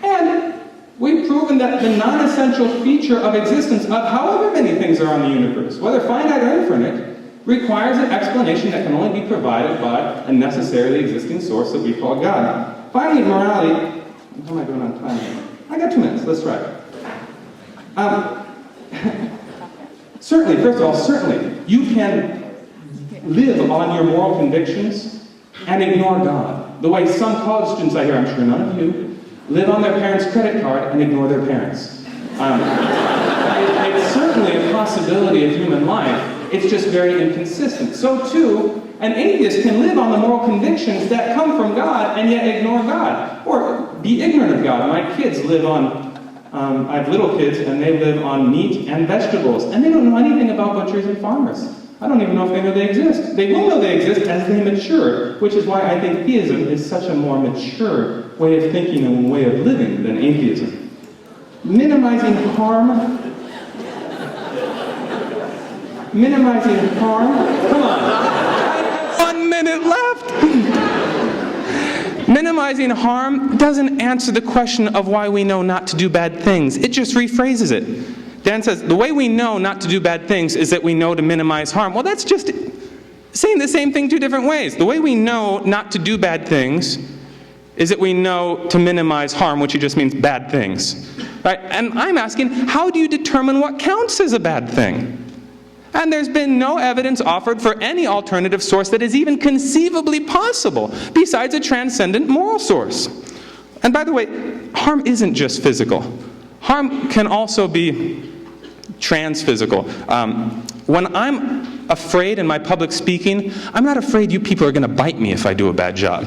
And we've proven that the non-essential feature of existence of however many things are on the universe, whether finite or infinite, requires an explanation that can only be provided by a necessarily existing source that we call God. Finally, morality. How am I doing on time? I got 2 minutes. Let's try it. Certainly, first of all, certainly, you can live on your moral convictions and ignore God. The way some college students I hear, I'm sure none of you, live on their parents' credit card and ignore their parents. It's certainly a possibility of human life. It's just very inconsistent. So too, an atheist can live on the moral convictions that come from God and yet ignore God, or be ignorant of God. My kids live on, I have little kids, and they live on meat and vegetables, and they don't know anything about butchers and farmers. I don't even know if they know they exist. They will know they exist as they mature, which is why I think theism is such a more mature way of thinking and way of living than atheism. Minimizing harm. Come on. 1 minute left. Minimizing harm doesn't answer the question of why we know not to do bad things. It just rephrases it. Dan says, the way we know not to do bad things is that we know to minimize harm. Well, that's just saying the same thing 2 different ways. The way we know not to do bad things is that we know to minimize harm, which just means bad things. Right? And I'm asking, how do you determine what counts as a bad thing? And there's been no evidence offered for any alternative source that is even conceivably possible besides a transcendent moral source. And by the way, harm isn't just physical. Harm can also be trans-physical. When I'm afraid in my public speaking, I'm not afraid you people are going to bite me if I do a bad job.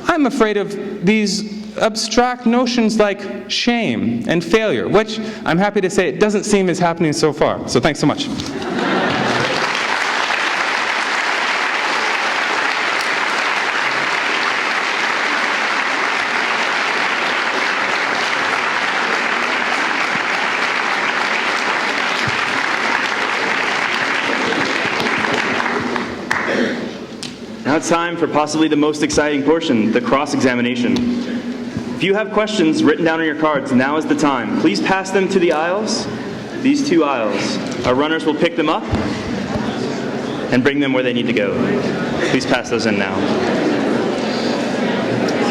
I'm afraid of these abstract notions like shame and failure, which I'm happy to say it doesn't seem is happening so far. So thanks so much. Now it's time for possibly the most exciting portion, the cross-examination. If you have questions written down on your cards, now is the time. Please pass them to the aisles, these 2 aisles. Our runners will pick them up and bring them where they need to go. Please pass those in now.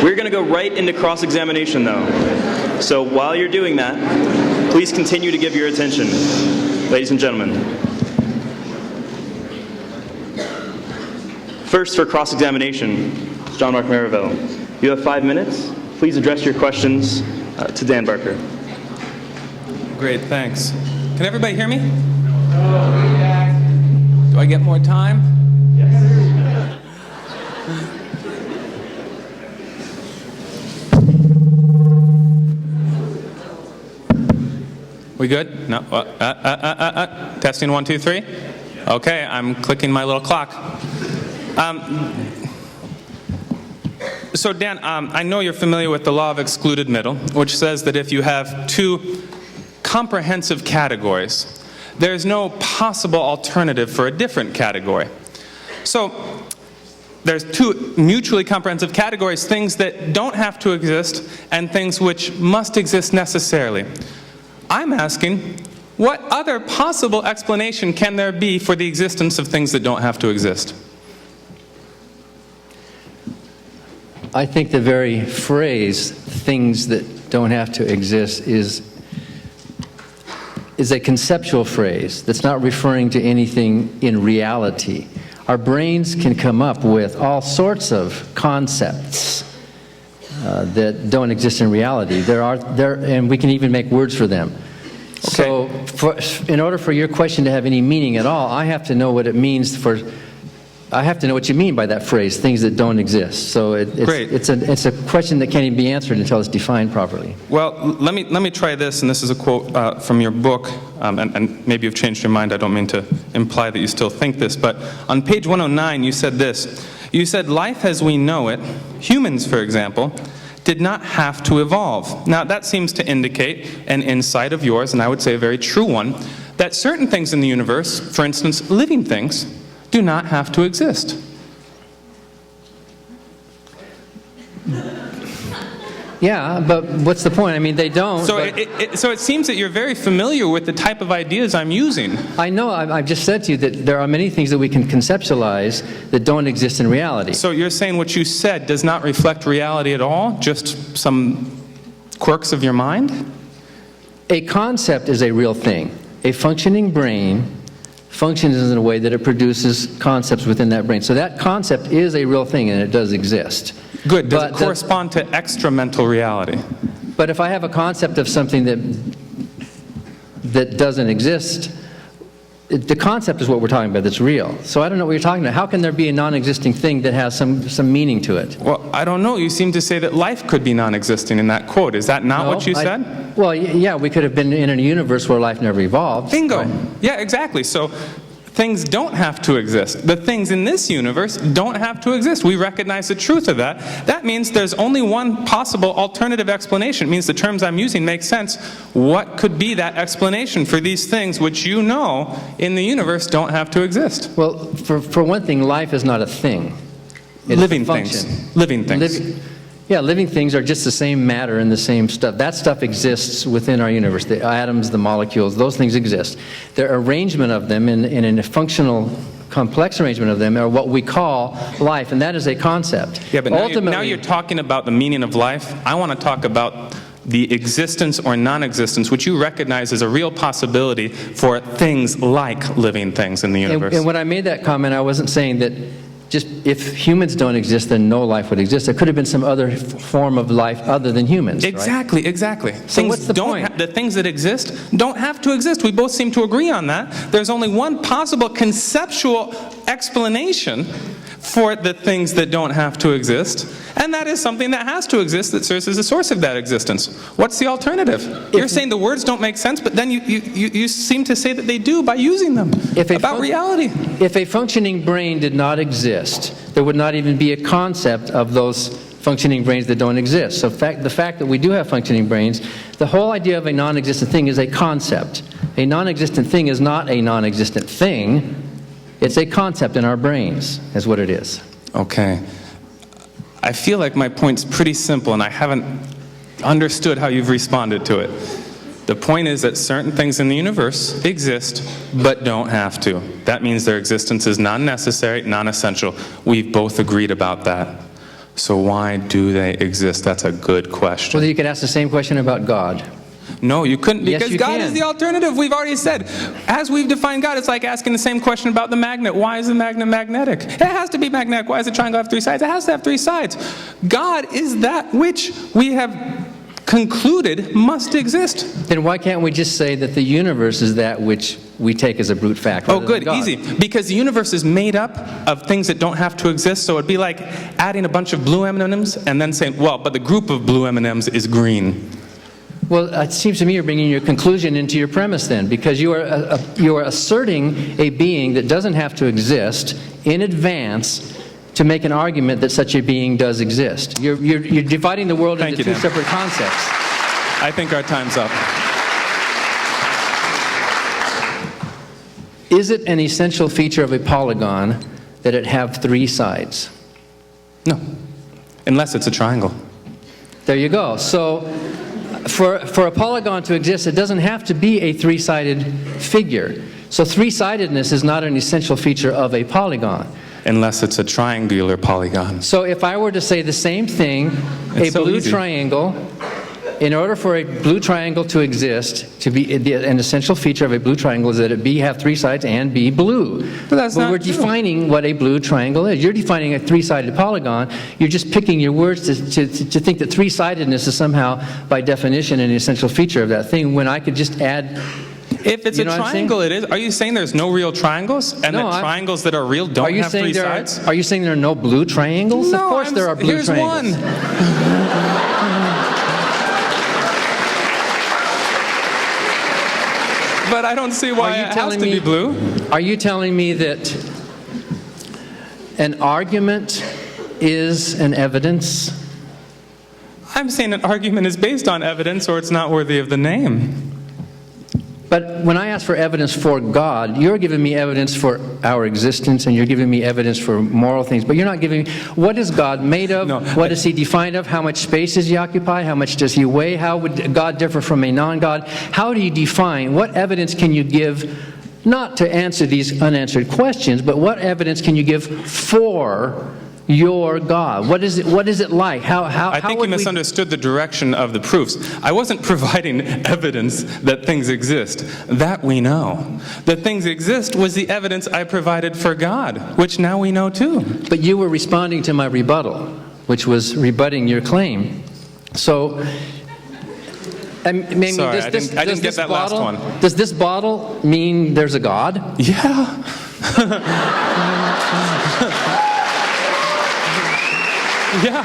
We're going to go right into cross-examination, though. So while you're doing that, please continue to give your attention. Ladies and gentlemen. First, for cross-examination, John Mark Miravalle. You have 5 minutes. Please address your questions to Dan Barker. Great, thanks. Can everybody hear me? Do I get more time? Yes. We good? No. Testing 1, 2, 3. Okay, I'm clicking my little clock. So Dan, I know you're familiar with the law of excluded middle, which says that if you have 2 comprehensive categories, there's no possible alternative for a different category. So there's 2 mutually comprehensive categories, things that don't have to exist and things which must exist necessarily. I'm asking, what other possible explanation can there be for the existence of things that don't have to exist? I think the very phrase, things that don't have to exist, is a conceptual phrase that's not referring to anything in reality. Our brains can come up with all sorts of concepts that don't exist in reality. And we can even make words for them. So in order for your question to have any meaning at all, I have to know what it means I have to know what you mean by that phrase, things that don't exist. So it's a question that can't even be answered until it's defined properly. Well, let me try this, and this is a quote from your book, and maybe you've changed your mind. I don't mean to imply that you still think this, but on page 109 you said this. You said, life as we know it, humans, for example, did not have to evolve. Now, that seems to indicate an insight of yours, and I would say a very true one, that certain things in the universe, for instance, living things, do not have to exist. Yeah, but what's the point? I mean, they don't. So it seems that you're very familiar with the type of ideas I'm using. I know. I've just said to you that there are many things that we can conceptualize that don't exist in reality. So you're saying what you said does not reflect reality at all? Just some quirks of your mind? A concept is a real thing. A functioning brain functions in a way that it produces concepts within that brain. So that concept is a real thing, and it does exist. Good. Does it correspond to extra-mental reality? But if I have a concept of something that doesn't exist, the concept is what we're talking about that's real. So I don't know what you're talking about. How can there be a non-existing thing that has some meaning to it? Well, I don't know. You seem to say that life could be non-existing in that quote. Is that not what you said? Well, yeah, we could have been in a universe where life never evolved. Bingo. Right? Yeah, exactly. So things don't have to exist. The things in this universe don't have to exist. We recognize the truth of that. That means there's only one possible alternative explanation. It means the terms I'm using make sense. What could be that explanation for these things which you know in the universe don't have to exist? Well, for one thing, life is not a thing. It's Living a function. things. Living things. Living things are just the same matter and the same stuff. That stuff exists within our universe. The atoms, the molecules, those things exist. Their arrangement of them in a functional, complex arrangement of them are what we call life, and that is a concept. Yeah, but now you're talking about the meaning of life. I want to talk about the existence or non-existence, which you recognize as a real possibility for things like living things in the universe. And when I made that comment, I wasn't saying that just if humans don't exist, then no life would exist. There could have been some other form of life other than humans. Exactly, right? exactly. So what's the point? The things that exist don't have to exist. We both seem to agree on that. There's only one possible conceptual explanation for the things that don't have to exist, and that is something that has to exist that serves as a source of that existence. What's the alternative? You're saying the words don't make sense, but then you seem to say that they do by using them about reality. If a functioning brain did not exist, there would not even be a concept of those functioning brains that don't exist. So the fact that we do have functioning brains, the whole idea of a non-existent thing is a concept. A non-existent thing is not a non-existent thing. It's a concept in our brains, is what it is. Okay. I feel like my point's pretty simple, and I haven't understood how you've responded to it. The point is that certain things in the universe exist, but don't have to. That means their existence is non-necessary, non-essential. We've both agreed about that. So why do they exist? That's a good question. Well, you could ask the same question about God. No, you couldn't, because Yes, you God can. is the alternative. We've already said. As we've defined God, it's like asking the same question about the magnet. Why is the magnet magnetic? It has to be magnetic. Why does the triangle have three sides? It has to have three sides. God is that which we have concluded must exist. Then why can't we just say that the universe is that which we take as a brute fact? Oh, good, easy. Because the universe is made up of things that don't have to exist, so it'd be like adding a bunch of blue M&Ms and then saying, well, but the group of blue M&Ms is green. Well, it seems to me you're bringing your conclusion into your premise then, because you are asserting a being that doesn't have to exist in advance to make an argument that such a being does exist. You're dividing the world into two separate concepts. I think our time's up. Is it an essential feature of a polygon that it have three sides? No, unless it's a triangle. There you go. So for a polygon to exist, it doesn't have to be a three-sided figure. So three-sidedness is not an essential feature of a polygon. Unless it's a triangular polygon. So if I were to say the same thing, a blue triangle In order for a blue triangle to exist, to be an essential feature of a blue triangle is that it have 3 sides and be blue. But that's not we're true. defining what a blue triangle is. You're defining a 3-sided polygon. You're just picking your words to think that 3-sidedness is somehow, by definition, an essential feature of that thing, when I could just add... If it's You a know what I'm saying? triangle, it is. Are you saying there's no real triangles? And No, that triangles that are real don't have 3 sides? Are you saying there are no blue triangles? No, Of course there are blue here's triangles. one. But I don't see why it has to be blue. Are you telling me that an argument is an evidence? I'm saying an argument is based on evidence or it's not worthy of the name. But when I ask for evidence for God, you're giving me evidence for our existence and you're giving me evidence for moral things, but you're not giving me, what is God made of? No, what is he defined of? How much space does he occupy? How much does he weigh? How would God differ from a non-God? How do you define? What evidence can you give, not to answer these unanswered questions, but what evidence can you give for your God? What is it like? I think you misunderstood the direction of the proofs. I wasn't providing evidence that things exist. That we know. That things exist was the evidence I provided for God, which now we know too. But you were responding to my rebuttal, which was rebutting your claim. So, maybe Sorry, I didn't get that last one. Does this bottle mean there's a God? Yeah. Yeah,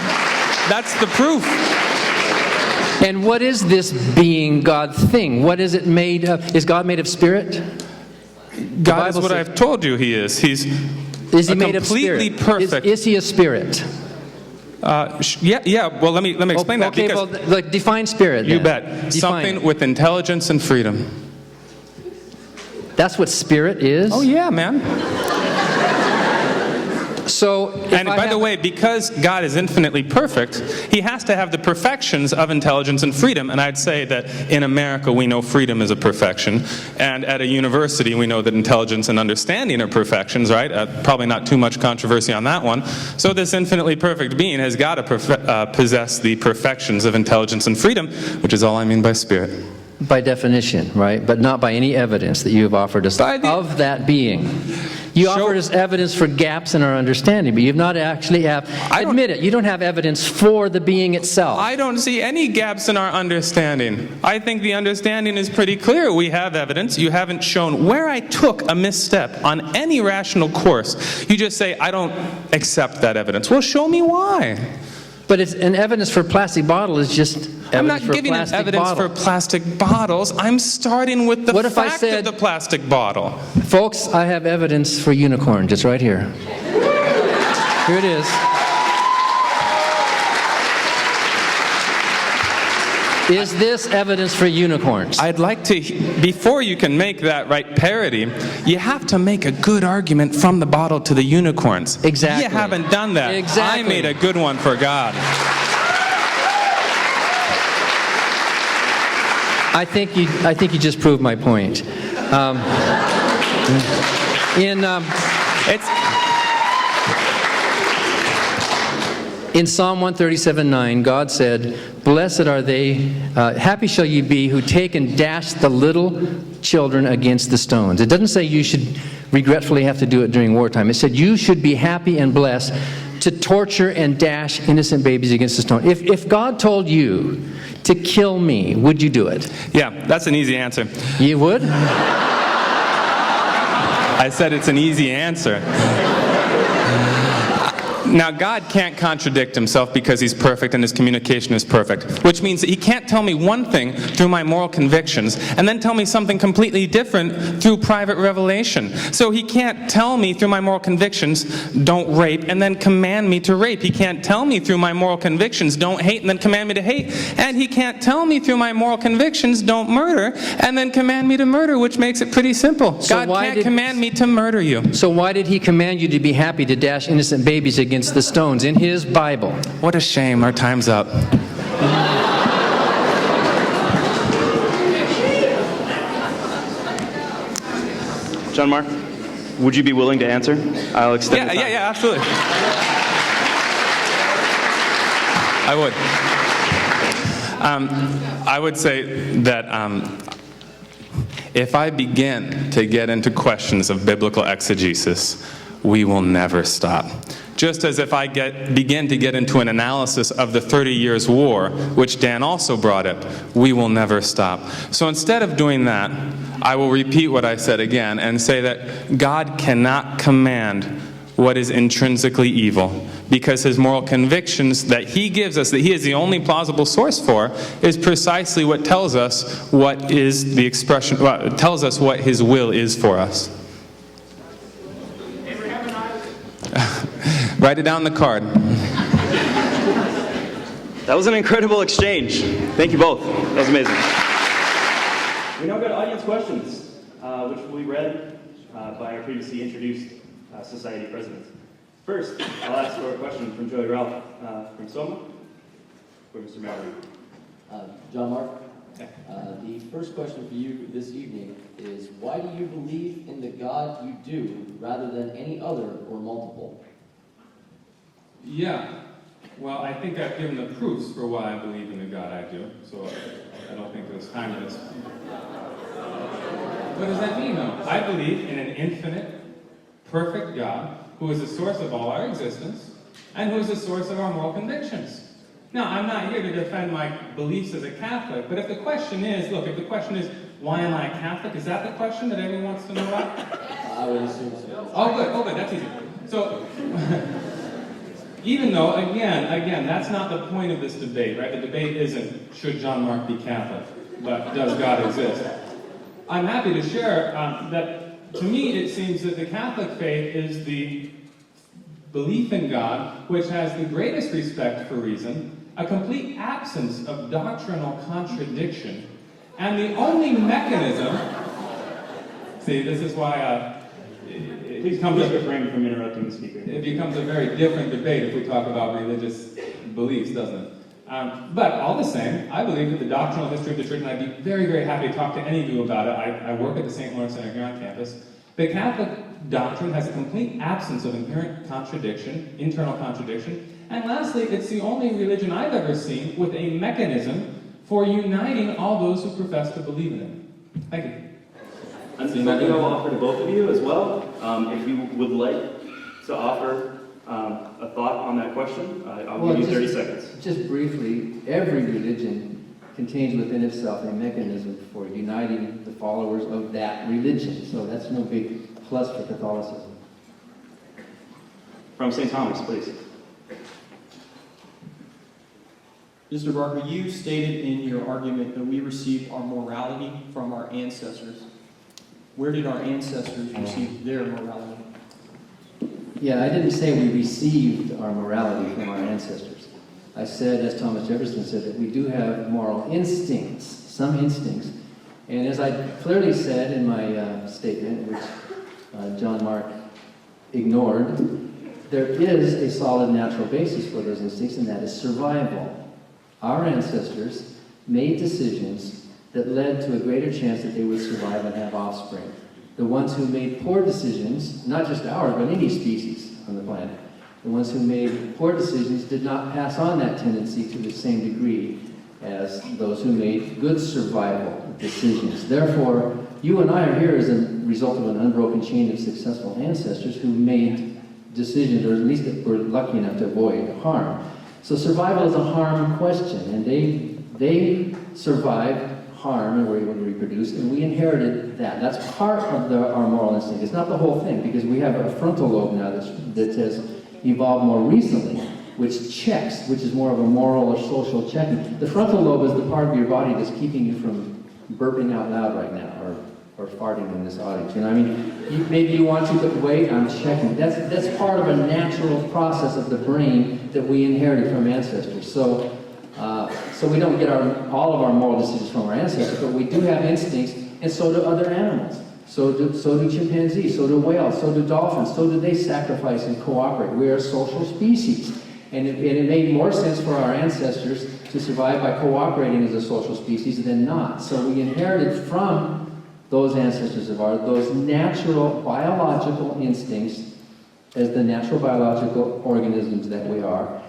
that's the proof. And what is this being God thing? What is it made of? Is God made of spirit? God is Bible what says- I've told you he is. He's Is he a made of completely spirit? perfect. Is he a spirit? Yeah. Well, let me explain that Okay, because well, like, define spirit. you then. bet Define something it. with intelligence and freedom. That's what spirit is? Oh yeah, man. So, And by the way, because God is infinitely perfect, he has to have the perfections of intelligence and freedom. And I'd say that in America we know freedom is a perfection. And at a university we know that intelligence and understanding are perfections, right? Probably not too much controversy on that one. So this infinitely perfect being has got to possess the perfections of intelligence and freedom, which is all I mean by spirit. by definition, right? But not by any evidence that you have offered us of that being. You offered us evidence for gaps in our understanding, but you've not actually admit it, you don't have evidence for the being itself. I don't see any gaps in our understanding. I think the understanding is pretty clear. We have evidence. You haven't shown where I took a misstep on any rational course. You just say, I don't accept that evidence. Well, show me why. But it's an evidence for plastic bottle is just evidence I'm not for giving an plastic evidence bottle. for plastic bottles. I'm starting with the fact of the plastic bottle. Folks, I have evidence for unicorns. It's right here. Here it is. Is this evidence for unicorns? I'd like to, before you can make that right parody, you have to make a good argument from the bottle to the unicorns. Exactly. You haven't done that. Exactly. I made a good one for God. I think you just proved my point. In Psalm 137:9, God said, "Blessed are they, happy shall ye be who take and dash the little children against the stones." It doesn't say you should regretfully have to do it during wartime. It said you should be happy and blessed to torture and dash innocent babies against the stone. If God told you to kill me, would you do it? Yeah, that's an easy answer. You would? I said it's an easy answer. Now, God can't contradict himself because he's perfect and his communication is perfect, which means that he can't tell me one thing through my moral convictions and then tell me something completely different through private revelation. So he can't tell me through my moral convictions, don't rape, and then command me to rape. He can't tell me through my moral convictions, don't hate, and then command me to hate. And he can't tell me through my moral convictions, don't murder, and then command me to murder, which makes it pretty simple. So God can't command me to murder you. So why did he command you to be happy to dash innocent babies against the stones in his Bible? What a shame. Our time's up. John Mark, would you be willing to answer? I'll extend the time. Yeah, absolutely. I would. I would say that if I begin to get into questions of biblical exegesis, we will never stop. Just as if I begin to get into an analysis of the 30 Years' War, which Dan also brought up, we will never stop. So instead of doing that, I will repeat what I said again and say that God cannot command what is intrinsically evil, because his moral convictions that he gives us, that he is the only plausible source for, is precisely what tells us what is the expression, tells us what his will is for us. Write it down on the card. That was an incredible exchange. Thank you both. That was amazing. We now got audience questions, which will be read by our previously introduced society presidents. First, I'll ask for a question from Joey Ralph from Soma, or Mr. Miravalle. John Mark, the first question for you this evening is, why do you believe in the God you do rather than any other or multiple? Yeah, well, I think I've given the proofs for why I believe in the God I do, so I don't think there's time for this. What does that mean, though? I believe in an infinite, perfect God who is the source of all our existence and who is the source of our moral convictions. Now, I'm not here to defend my beliefs as a Catholic, but if the question is, why am I a Catholic? Is that the question that everyone wants to know about? I would assume so. Oh, good, that's easy. So, even though, again, that's not the point of this debate, right? The debate isn't, should John Mark be Catholic, but does God exist? I'm happy to share that, to me, it seems that the Catholic faith is the belief in God which has the greatest respect for reason, a complete absence of doctrinal contradiction, and the only mechanism... See, this is why it becomes a very different debate if we talk about religious beliefs, doesn't it? But all the same, I believe that the doctrinal history of the Church, and I'd be very, very happy to talk to any of you about it. I work at the St. Lawrence Center here on campus. The Catholic doctrine has a complete absence of inherent contradiction, internal contradiction. And lastly, it's the only religion I've ever seen with a mechanism for uniting all those who profess to believe in it. Thank you. And something I'll offer to both of you as well. If you would like to offer a thought on that question, I'll give you 30 seconds. Just briefly, every religion contains within itself a mechanism for uniting the followers of that religion. So that's no big plus for Catholicism. From St. Thomas, please. Mr. Barker, you stated in your argument that we received our morality from our ancestors. Where did our ancestors receive their morality? Yeah, I didn't say we received our morality from our ancestors. I said, as Thomas Jefferson said, that we do have moral instincts, some instincts. And as I clearly said in my statement, which John Mark ignored, there is a solid natural basis for those instincts, and that is survival. Our ancestors made decisions that led to a greater chance that they would survive and have offspring. The ones who made poor decisions, not just ours, but any species on the planet, the ones who made poor decisions did not pass on that tendency to the same degree as those who made good survival decisions. Therefore, you and I are here as a result of an unbroken chain of successful ancestors who made decisions, or at least were lucky enough to avoid harm. So survival is a harm question, and they survived harm and were able to reproduce, and we inherited that. That's part of our moral instinct. It's not the whole thing, because we have a frontal lobe now that has evolved more recently, which checks, which is more of a moral or social checking. The frontal lobe is the part of your body that's keeping you from burping out loud right now, or farting in this audience. You know, I mean, maybe you want to, but wait, I'm checking. That's part of a natural process of the brain that we inherited from ancestors. So we don't get all of our moral decisions from our ancestors, but we do have instincts, and so do other animals. So do chimpanzees, so do whales, so do dolphins, so do they sacrifice and cooperate. We are a social species. And it made more sense for our ancestors to survive by cooperating as a social species than not. So we inherited from those ancestors of ours those natural biological instincts as the natural biological organisms that we are,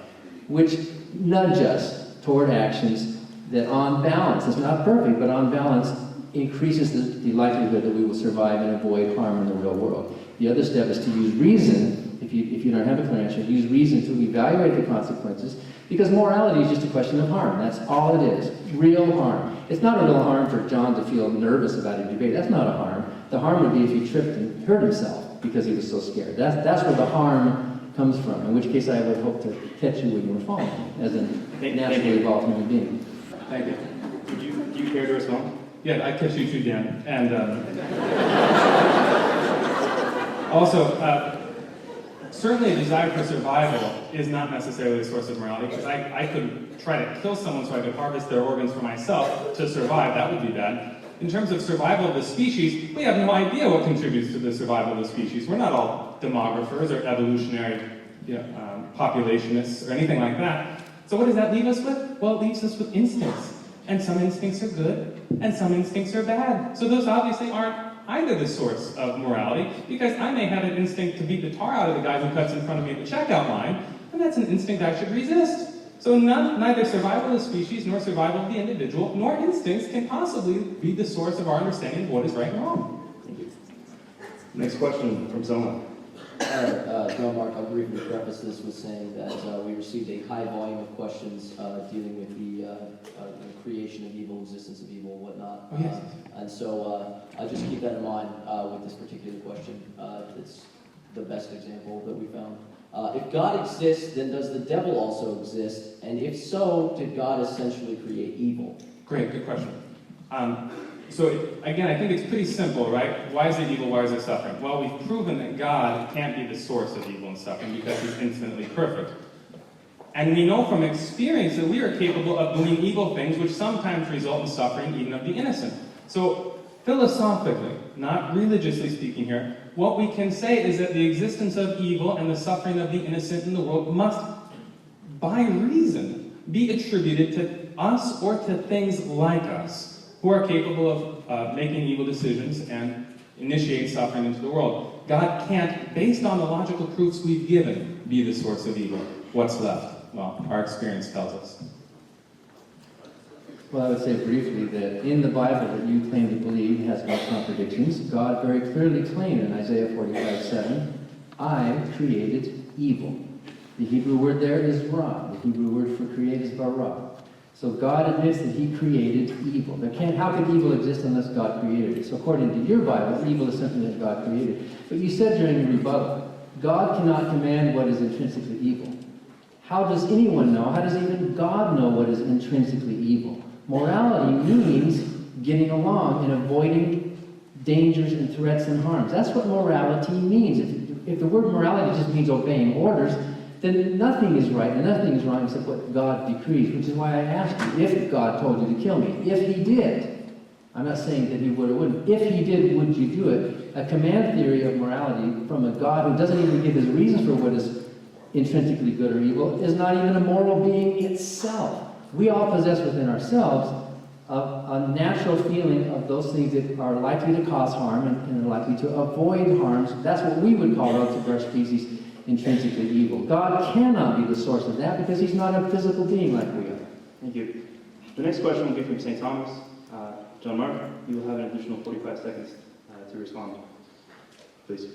which nudge us toward actions that on balance, it's not perfect, but on balance, increases the likelihood that we will survive and avoid harm in the real world. The other step is to use reason, if you don't have a clear answer, use reason to evaluate the consequences, because morality is just a question of harm. That's all it is, real harm. It's not a real harm for John to feel nervous about a debate. That's not a harm. The harm would be if he tripped and hurt himself because he was so scared. That's where the harm comes from, in which case I would hope to catch you when you were falling, as a naturally evolved human being. Thank you. Do you care to respond? Yeah, I catch you too, Dan. And also, certainly a desire for survival is not necessarily a source of morality, because I could try to kill someone so I could harvest their organs for myself to survive. That would be bad. In terms of survival of the species, we have no idea what contributes to the survival of the species. We're not all demographers or evolutionary populationists or anything like that. So what does that leave us with? Well, it leaves us with instincts. And some instincts are good, and some instincts are bad. So those obviously aren't either the source of morality, because I may have an instinct to beat the tar out of the guy who cuts in front of me at the checkout line, and that's an instinct I should resist. So neither survival of the species, nor survival of the individual, nor instincts can possibly be the source of our understanding of what is right and wrong. Thank you. Next question from someone. John Mark, I'll briefly preface this with saying that we received a high volume of questions dealing with the creation of evil, existence of evil, and whatnot. Oh, yes. And so I'll just keep that in mind with this particular question. It's the best example that we found. If God exists, then does the devil also exist? And if so, did God essentially create evil? Great, good question. So again, I think it's pretty simple, right? Why is it evil? Why is it suffering? Well, we've proven that God can't be the source of evil and suffering because he's infinitely perfect. And we know from experience that we are capable of doing evil things which sometimes result in suffering even of the innocent. So philosophically, not religiously speaking here, what we can say is that the existence of evil and the suffering of the innocent in the world must, by reason, be attributed to us or to things like us, who are capable of making evil decisions and initiate suffering into the world. God can't, based on the logical proofs we've given, be the source of evil. What's left? Well, our experience tells us. Well, I would say briefly that in the Bible that you claim to believe has no contradictions, God very clearly claimed in Isaiah 45:7, I created evil. The Hebrew word there is ra. The Hebrew word for create is bara. So God admits that he created evil. How could evil exist unless God created it? So according to your Bible, evil is something that God created. But you said during your rebuttal, God cannot command what is intrinsically evil. How does anyone know? How does even God know what is intrinsically evil? Morality means getting along and avoiding dangers and threats and harms. That's what morality means. If the word morality just means obeying orders, then nothing is right and nothing is wrong except what God decrees, which is why I asked you, if God told you to kill me, if he did, I'm not saying that he would or wouldn't, if he did, would you do it? A command theory of morality from a God who doesn't even give his reasons for what is intrinsically good or evil is not even a moral being itself. We all possess within ourselves a natural feeling of those things that are likely to cause harm and are likely to avoid harms. That's what we would call relative to our species intrinsically evil. God cannot be the source of that because he's not a physical being like we are. Thank you. The next question will be from St. Thomas. John Mark, you will have an additional 45 seconds to respond. Please.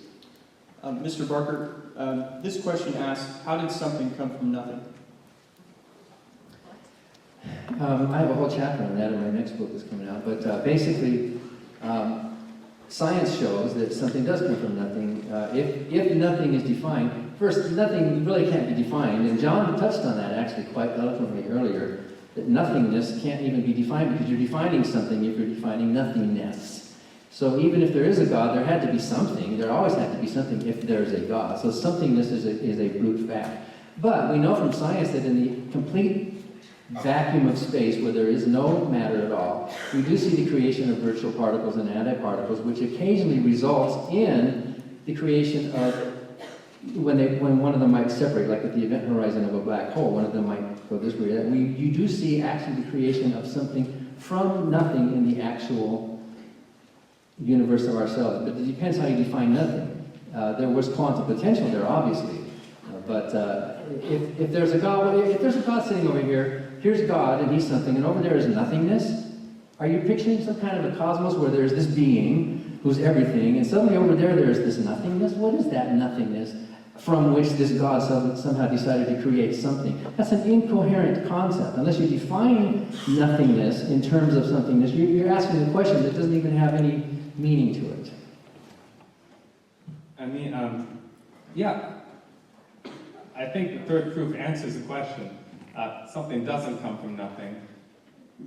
Mr. Barker, this question asks, how did something come from nothing? I have a whole chapter on that in my next book that's coming out, but basically, science shows that something does come from nothing. If nothing is defined, first, nothing really can't be defined, and John touched on that actually quite eloquently earlier, that nothingness can't even be defined because you're defining something if you're defining nothingness. So even if there is a God, there had to be something. There always had to be something if there's a God. So somethingness is a brute fact. But we know from science that in the complete vacuum of space where there is no matter at all, we do see the creation of virtual particles and antiparticles, which occasionally results in the creation of, when one of them might separate, like at the event horizon of a black hole, one of them might go this way. You do see actually the creation of something from nothing in the actual universe of ourselves. But it depends how you define nothing. There was quantum potential there, obviously. If there's a God sitting over here, here's God and he's something, and over there is nothingness, are you picturing some kind of a cosmos where there's this being who's everything, and suddenly over there's this nothingness? What is that nothingness from which this God somehow decided to create something? That's an incoherent concept. Unless you define nothingness in terms of somethingness, you're asking a question that doesn't even have any meaning to it. I mean, yeah. I think the third proof answers the question. Something doesn't come from nothing.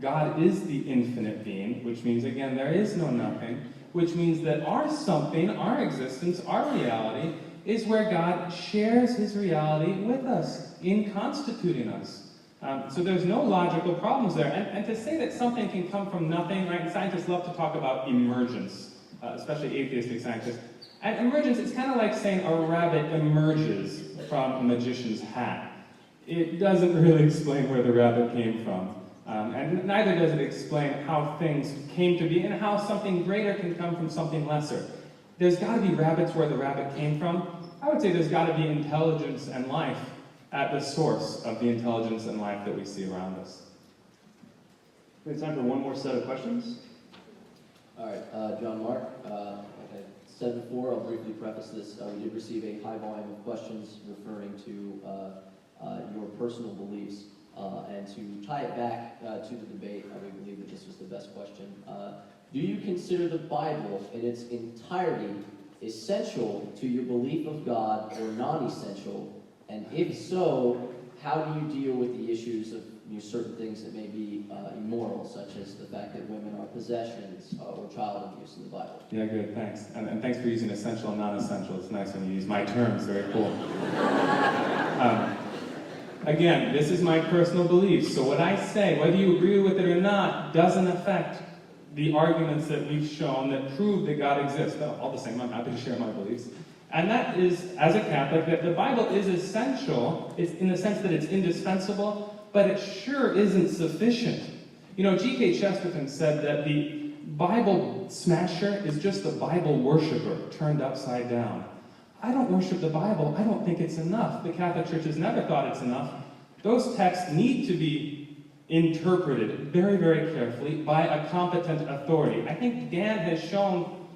God is the infinite being, which means, again, there is no nothing, which means that our something, our existence, our reality, is where God shares his reality with us, in constituting us. So there's no logical problems there. And to say that something can come from nothing, right? Scientists love to talk about emergence, especially atheistic scientists. And emergence, it's kind of like saying a rabbit emerges from a magician's hat. It doesn't really explain where the rabbit came from. And neither does it explain how things came to be and how something greater can come from something lesser. There's got to be rabbits where the rabbit came from. I would say there's got to be intelligence and life at the source of the intelligence and life that we see around us. We have time for one more set of questions. All right, John Mark, like I said before, I'll briefly preface this. We did receive a high volume of questions referring to your personal beliefs. And to tie it back to the debate, we believe that this was the best question. Do you consider the Bible in its entirety essential to your belief of God or non-essential? And if so, how do you deal with the issues of certain things that may be immoral, such as the fact that women are possessions or child abuse in the Bible? Yeah, good, thanks. And thanks for using essential and non-essential. It's nice when you use my terms, very cool. Again, this is my personal belief, so what I say, whether you agree with it or not, doesn't affect the arguments that we've shown that prove that God exists. No, all the same, I'm happy to share my beliefs. And that is, as a Catholic, that the Bible is essential, it's in the sense that it's indispensable, but it sure isn't sufficient. You know, G.K. Chesterton said that the Bible smasher is just the Bible worshiper turned upside down. I don't worship the Bible. I don't think it's enough. The Catholic Church has never thought it's enough. Those texts need to be interpreted very, very carefully by a competent authority. I think Dan has shown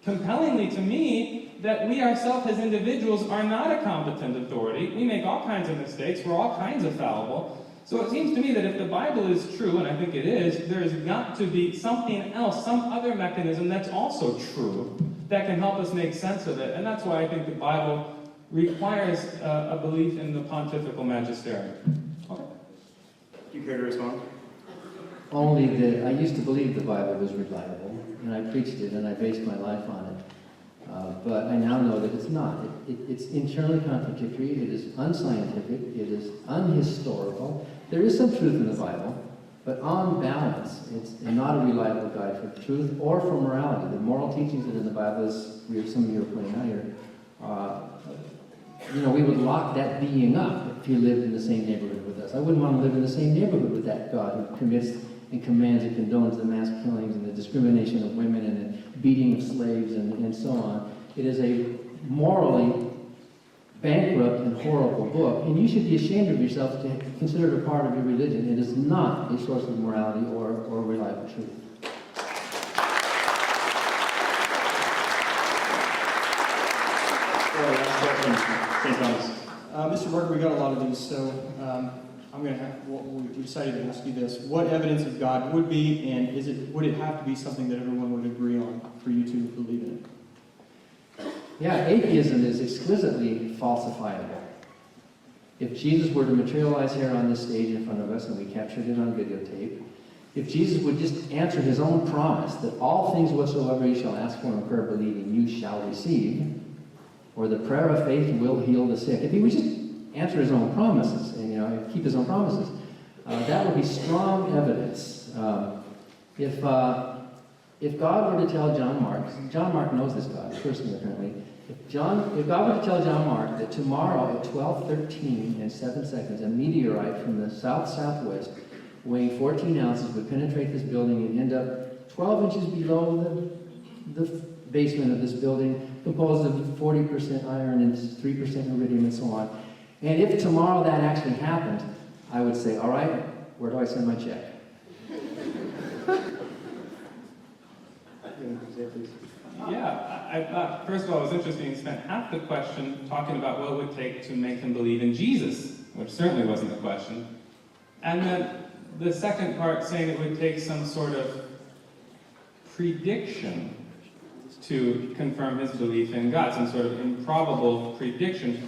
compellingly to me that we ourselves as individuals are not a competent authority. We make all kinds of mistakes. We're all kinds of fallible. So it seems to me that if the Bible is true, and I think it is, there's got to be something else, some other mechanism that's also true that can help us make sense of it. And that's why I think the Bible requires a belief in the pontifical magisterium. Okay. Do you care to respond? Only that I used to believe the Bible was reliable, and I preached it, and I based my life on it. But I now know that it's not. It's internally contradictory, it is unscientific, it is unhistorical. There is some truth in the Bible, but on balance, it's not a reliable guide for truth or for morality. The moral teachings that are in the Bible, as some of you are pointing out here, we would lock that being up if he lived in the same neighborhood with us. I wouldn't want to live in the same neighborhood with that God who commits and commands and condones the mass killings and the discrimination of women and the beating of slaves and so on. It is a morally bankrupt and horrible book, and you should be ashamed of yourself to consider it a part of your religion. It is not a source of morality or reliable truth. St. Thomas. Mr. Barker, we got a lot of these, so I'm going to have, we decided to ask you this. What evidence of God would be, and would it have to be something that everyone would agree on for you to believe in it? Yeah, atheism is exquisitely falsifiable. If Jesus were to materialize here on this stage in front of us, and we captured it on videotape, if Jesus would just answer his own promise that all things whatsoever you shall ask for in prayer believing you shall receive, or the prayer of faith will heal the sick. If he would just answer his own promises and keep his own promises, that would be strong evidence. If God were to tell John Mark knows this God personally apparently. If God were to tell John Mark that tomorrow at 12:13 and 7 seconds, a meteorite from the south-southwest weighing 14 ounces would penetrate this building and end up 12 inches below the basement of this building, composed of 40% iron and 3% iridium and so on. And if tomorrow that actually happened, I would say, all right, where do I send my check? Yeah, I thought, first of all, it was interesting you spent half the question talking about what it would take to make them believe in Jesus, which certainly wasn't the question. And then the second part saying it would take some sort of prediction to confirm his belief in God, some sort of improbable prediction,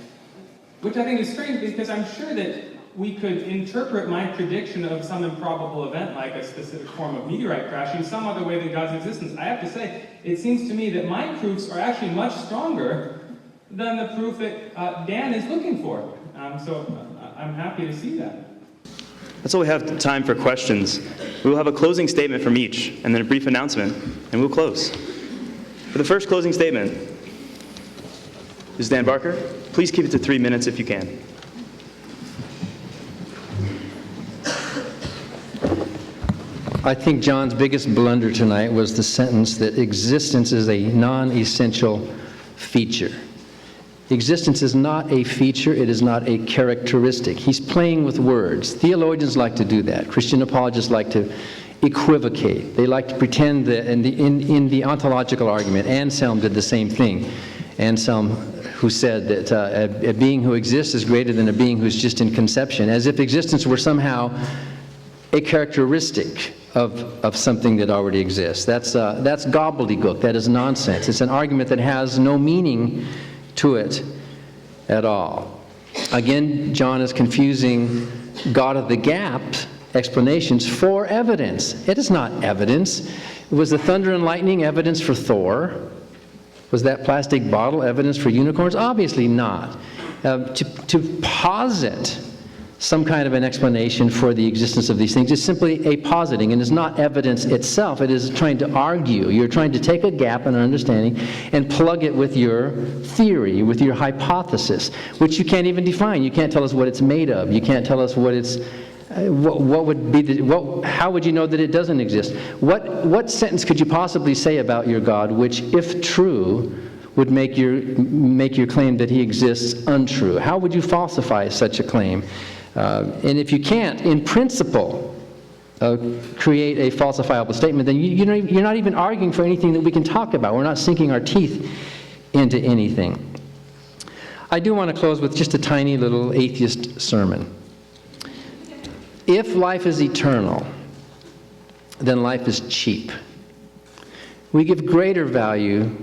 which I think is strange because I'm sure that we could interpret my prediction of some improbable event, like a specific form of meteorite crashing, some other way than God's existence. I have to say, it seems to me that my proofs are actually much stronger than the proof that Dan is looking for. So I'm happy to see that. That's all we have time for questions. We will have a closing statement from each, and then a brief announcement, and we'll close. For the first closing statement, this is Dan Barker. Please keep it to 3 minutes if you can. I think John's biggest blunder tonight was the sentence that existence is a non-essential feature. Existence is not a feature, it is not a characteristic. He's playing with words. Theologians like to do that. Christian apologists like to equivocate. They like to pretend that in the ontological argument, Anselm did the same thing. Anselm, who said that a being who exists is greater than a being who's just in conception, as if existence were somehow a characteristic of something that already exists. That's gobbledygook. That is nonsense. It's an argument that has no meaning to it at all. Again, John is confusing God of the gap explanations for evidence. It is not evidence. Was the thunder and lightning evidence for Thor? Was that plastic bottle evidence for unicorns? Obviously not. To posit some kind of an explanation for the existence of these things is simply a positing and is not evidence itself. It is trying to argue. You're trying to take a gap in our understanding and plug it with your theory, with your hypothesis, which you can't even define. You can't tell us what it's made of. You can't tell us what it's what would be how would you know that it doesn't exist? What sentence could you possibly say about your God which, if true, would make your claim that he exists untrue? How would you falsify such a claim? And if you can't, in principle, create a falsifiable statement, then you're not even arguing for anything that we can talk about. We're not sinking our teeth into anything. I do want to close with just a tiny little atheist sermon. If life is eternal, then life is cheap. We give greater value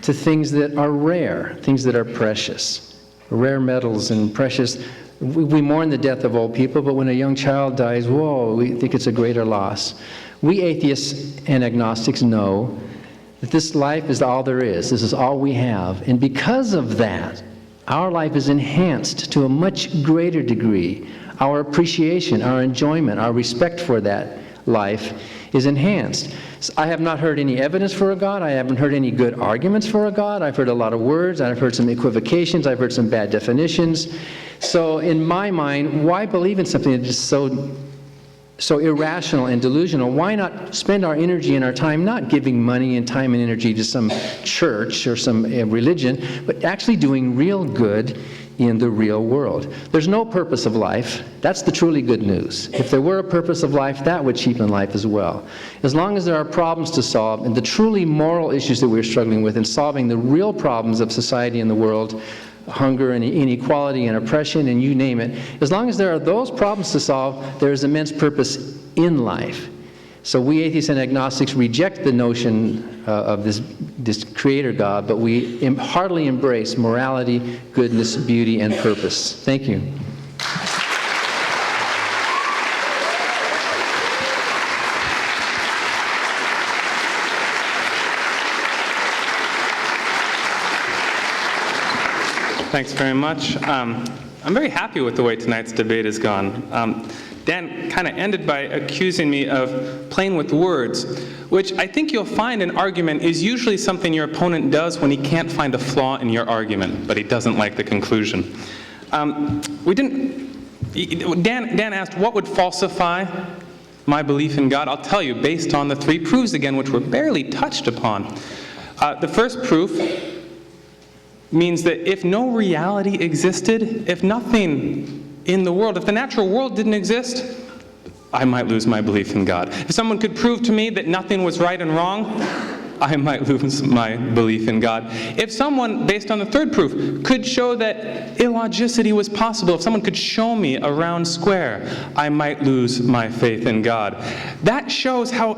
to things that are rare, things that are precious, rare metals and precious. We mourn the death of old people, but when a young child dies, whoa, we think it's a greater loss. We atheists and agnostics know that this life is all there is. This is all we have. And because of that, our life is enhanced to a much greater degree. Our appreciation, our enjoyment, our respect for that life is enhanced. So I have not heard any evidence for a God. I haven't heard any good arguments for a God. I've heard a lot of words. I've heard some equivocations. I've heard some bad definitions. So in my mind, why believe in something that is so irrational and delusional? Why not spend our energy and our time not giving money and time and energy to some church or some religion, but actually doing real good in the real world? There's no purpose of life. That's the truly good news. If there were a purpose of life, that would cheapen life as well. As long as there are problems to solve and the truly moral issues that we're struggling with and solving the real problems of society and the world, hunger and inequality and oppression and you name it, as long as there are those problems to solve, there is immense purpose in life. So we atheists and agnostics reject the notion of this creator God, but we heartily embrace morality, goodness, beauty, and purpose. Thank you. Thanks very much. I'm very happy with the way tonight's debate has gone. Dan kind of ended by accusing me of playing with words, which I think you'll find an argument is usually something your opponent does when he can't find a flaw in your argument, but he doesn't like the conclusion. Dan asked what would falsify my belief in God. I'll tell you, based on the three proofs again, which were barely touched upon. The first proof means that if no reality existed, if nothing in the world, if the natural world didn't exist, I might lose my belief in God. If someone could prove to me that nothing was right and wrong, I might lose my belief in God. If someone, based on the third proof, could show that illogicity was possible, if someone could show me a round square, I might lose my faith in God. That shows how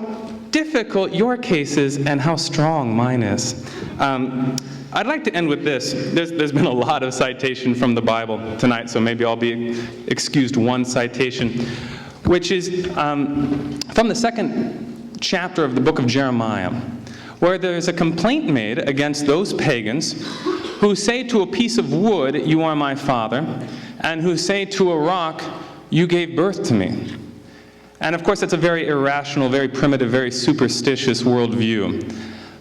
difficult your case is and how strong mine is. I'd like to end with this. There's been a lot of citation from the Bible tonight, so maybe I'll be excused one citation, which is from the second chapter of the book of Jeremiah, where there's a complaint made against those pagans who say to a piece of wood, "You are my father," and who say to a rock, "You gave birth to me." And of course, that's a very irrational, very primitive, very superstitious worldview.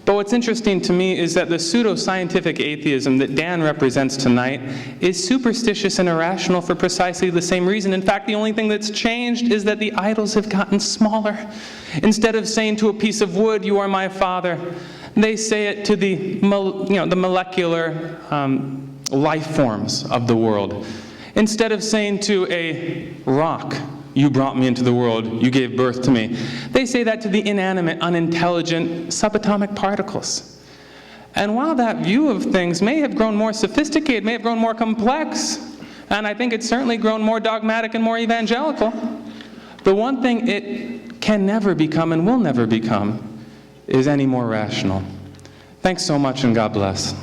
But what's interesting to me is that the pseudo-scientific atheism that Dan represents tonight is superstitious and irrational for precisely the same reason. In fact, the only thing that's changed is that the idols have gotten smaller. Instead of saying to a piece of wood, "You are my father," they say it to the molecular life forms of the world. Instead of saying to a rock, "You brought me into the world, you gave birth to me," they say that to the inanimate, unintelligent subatomic particles. And while that view of things may have grown more sophisticated, may have grown more complex, and I think it's certainly grown more dogmatic and more evangelical, the one thing it can never become and will never become is any more rational. Thanks so much, and God bless.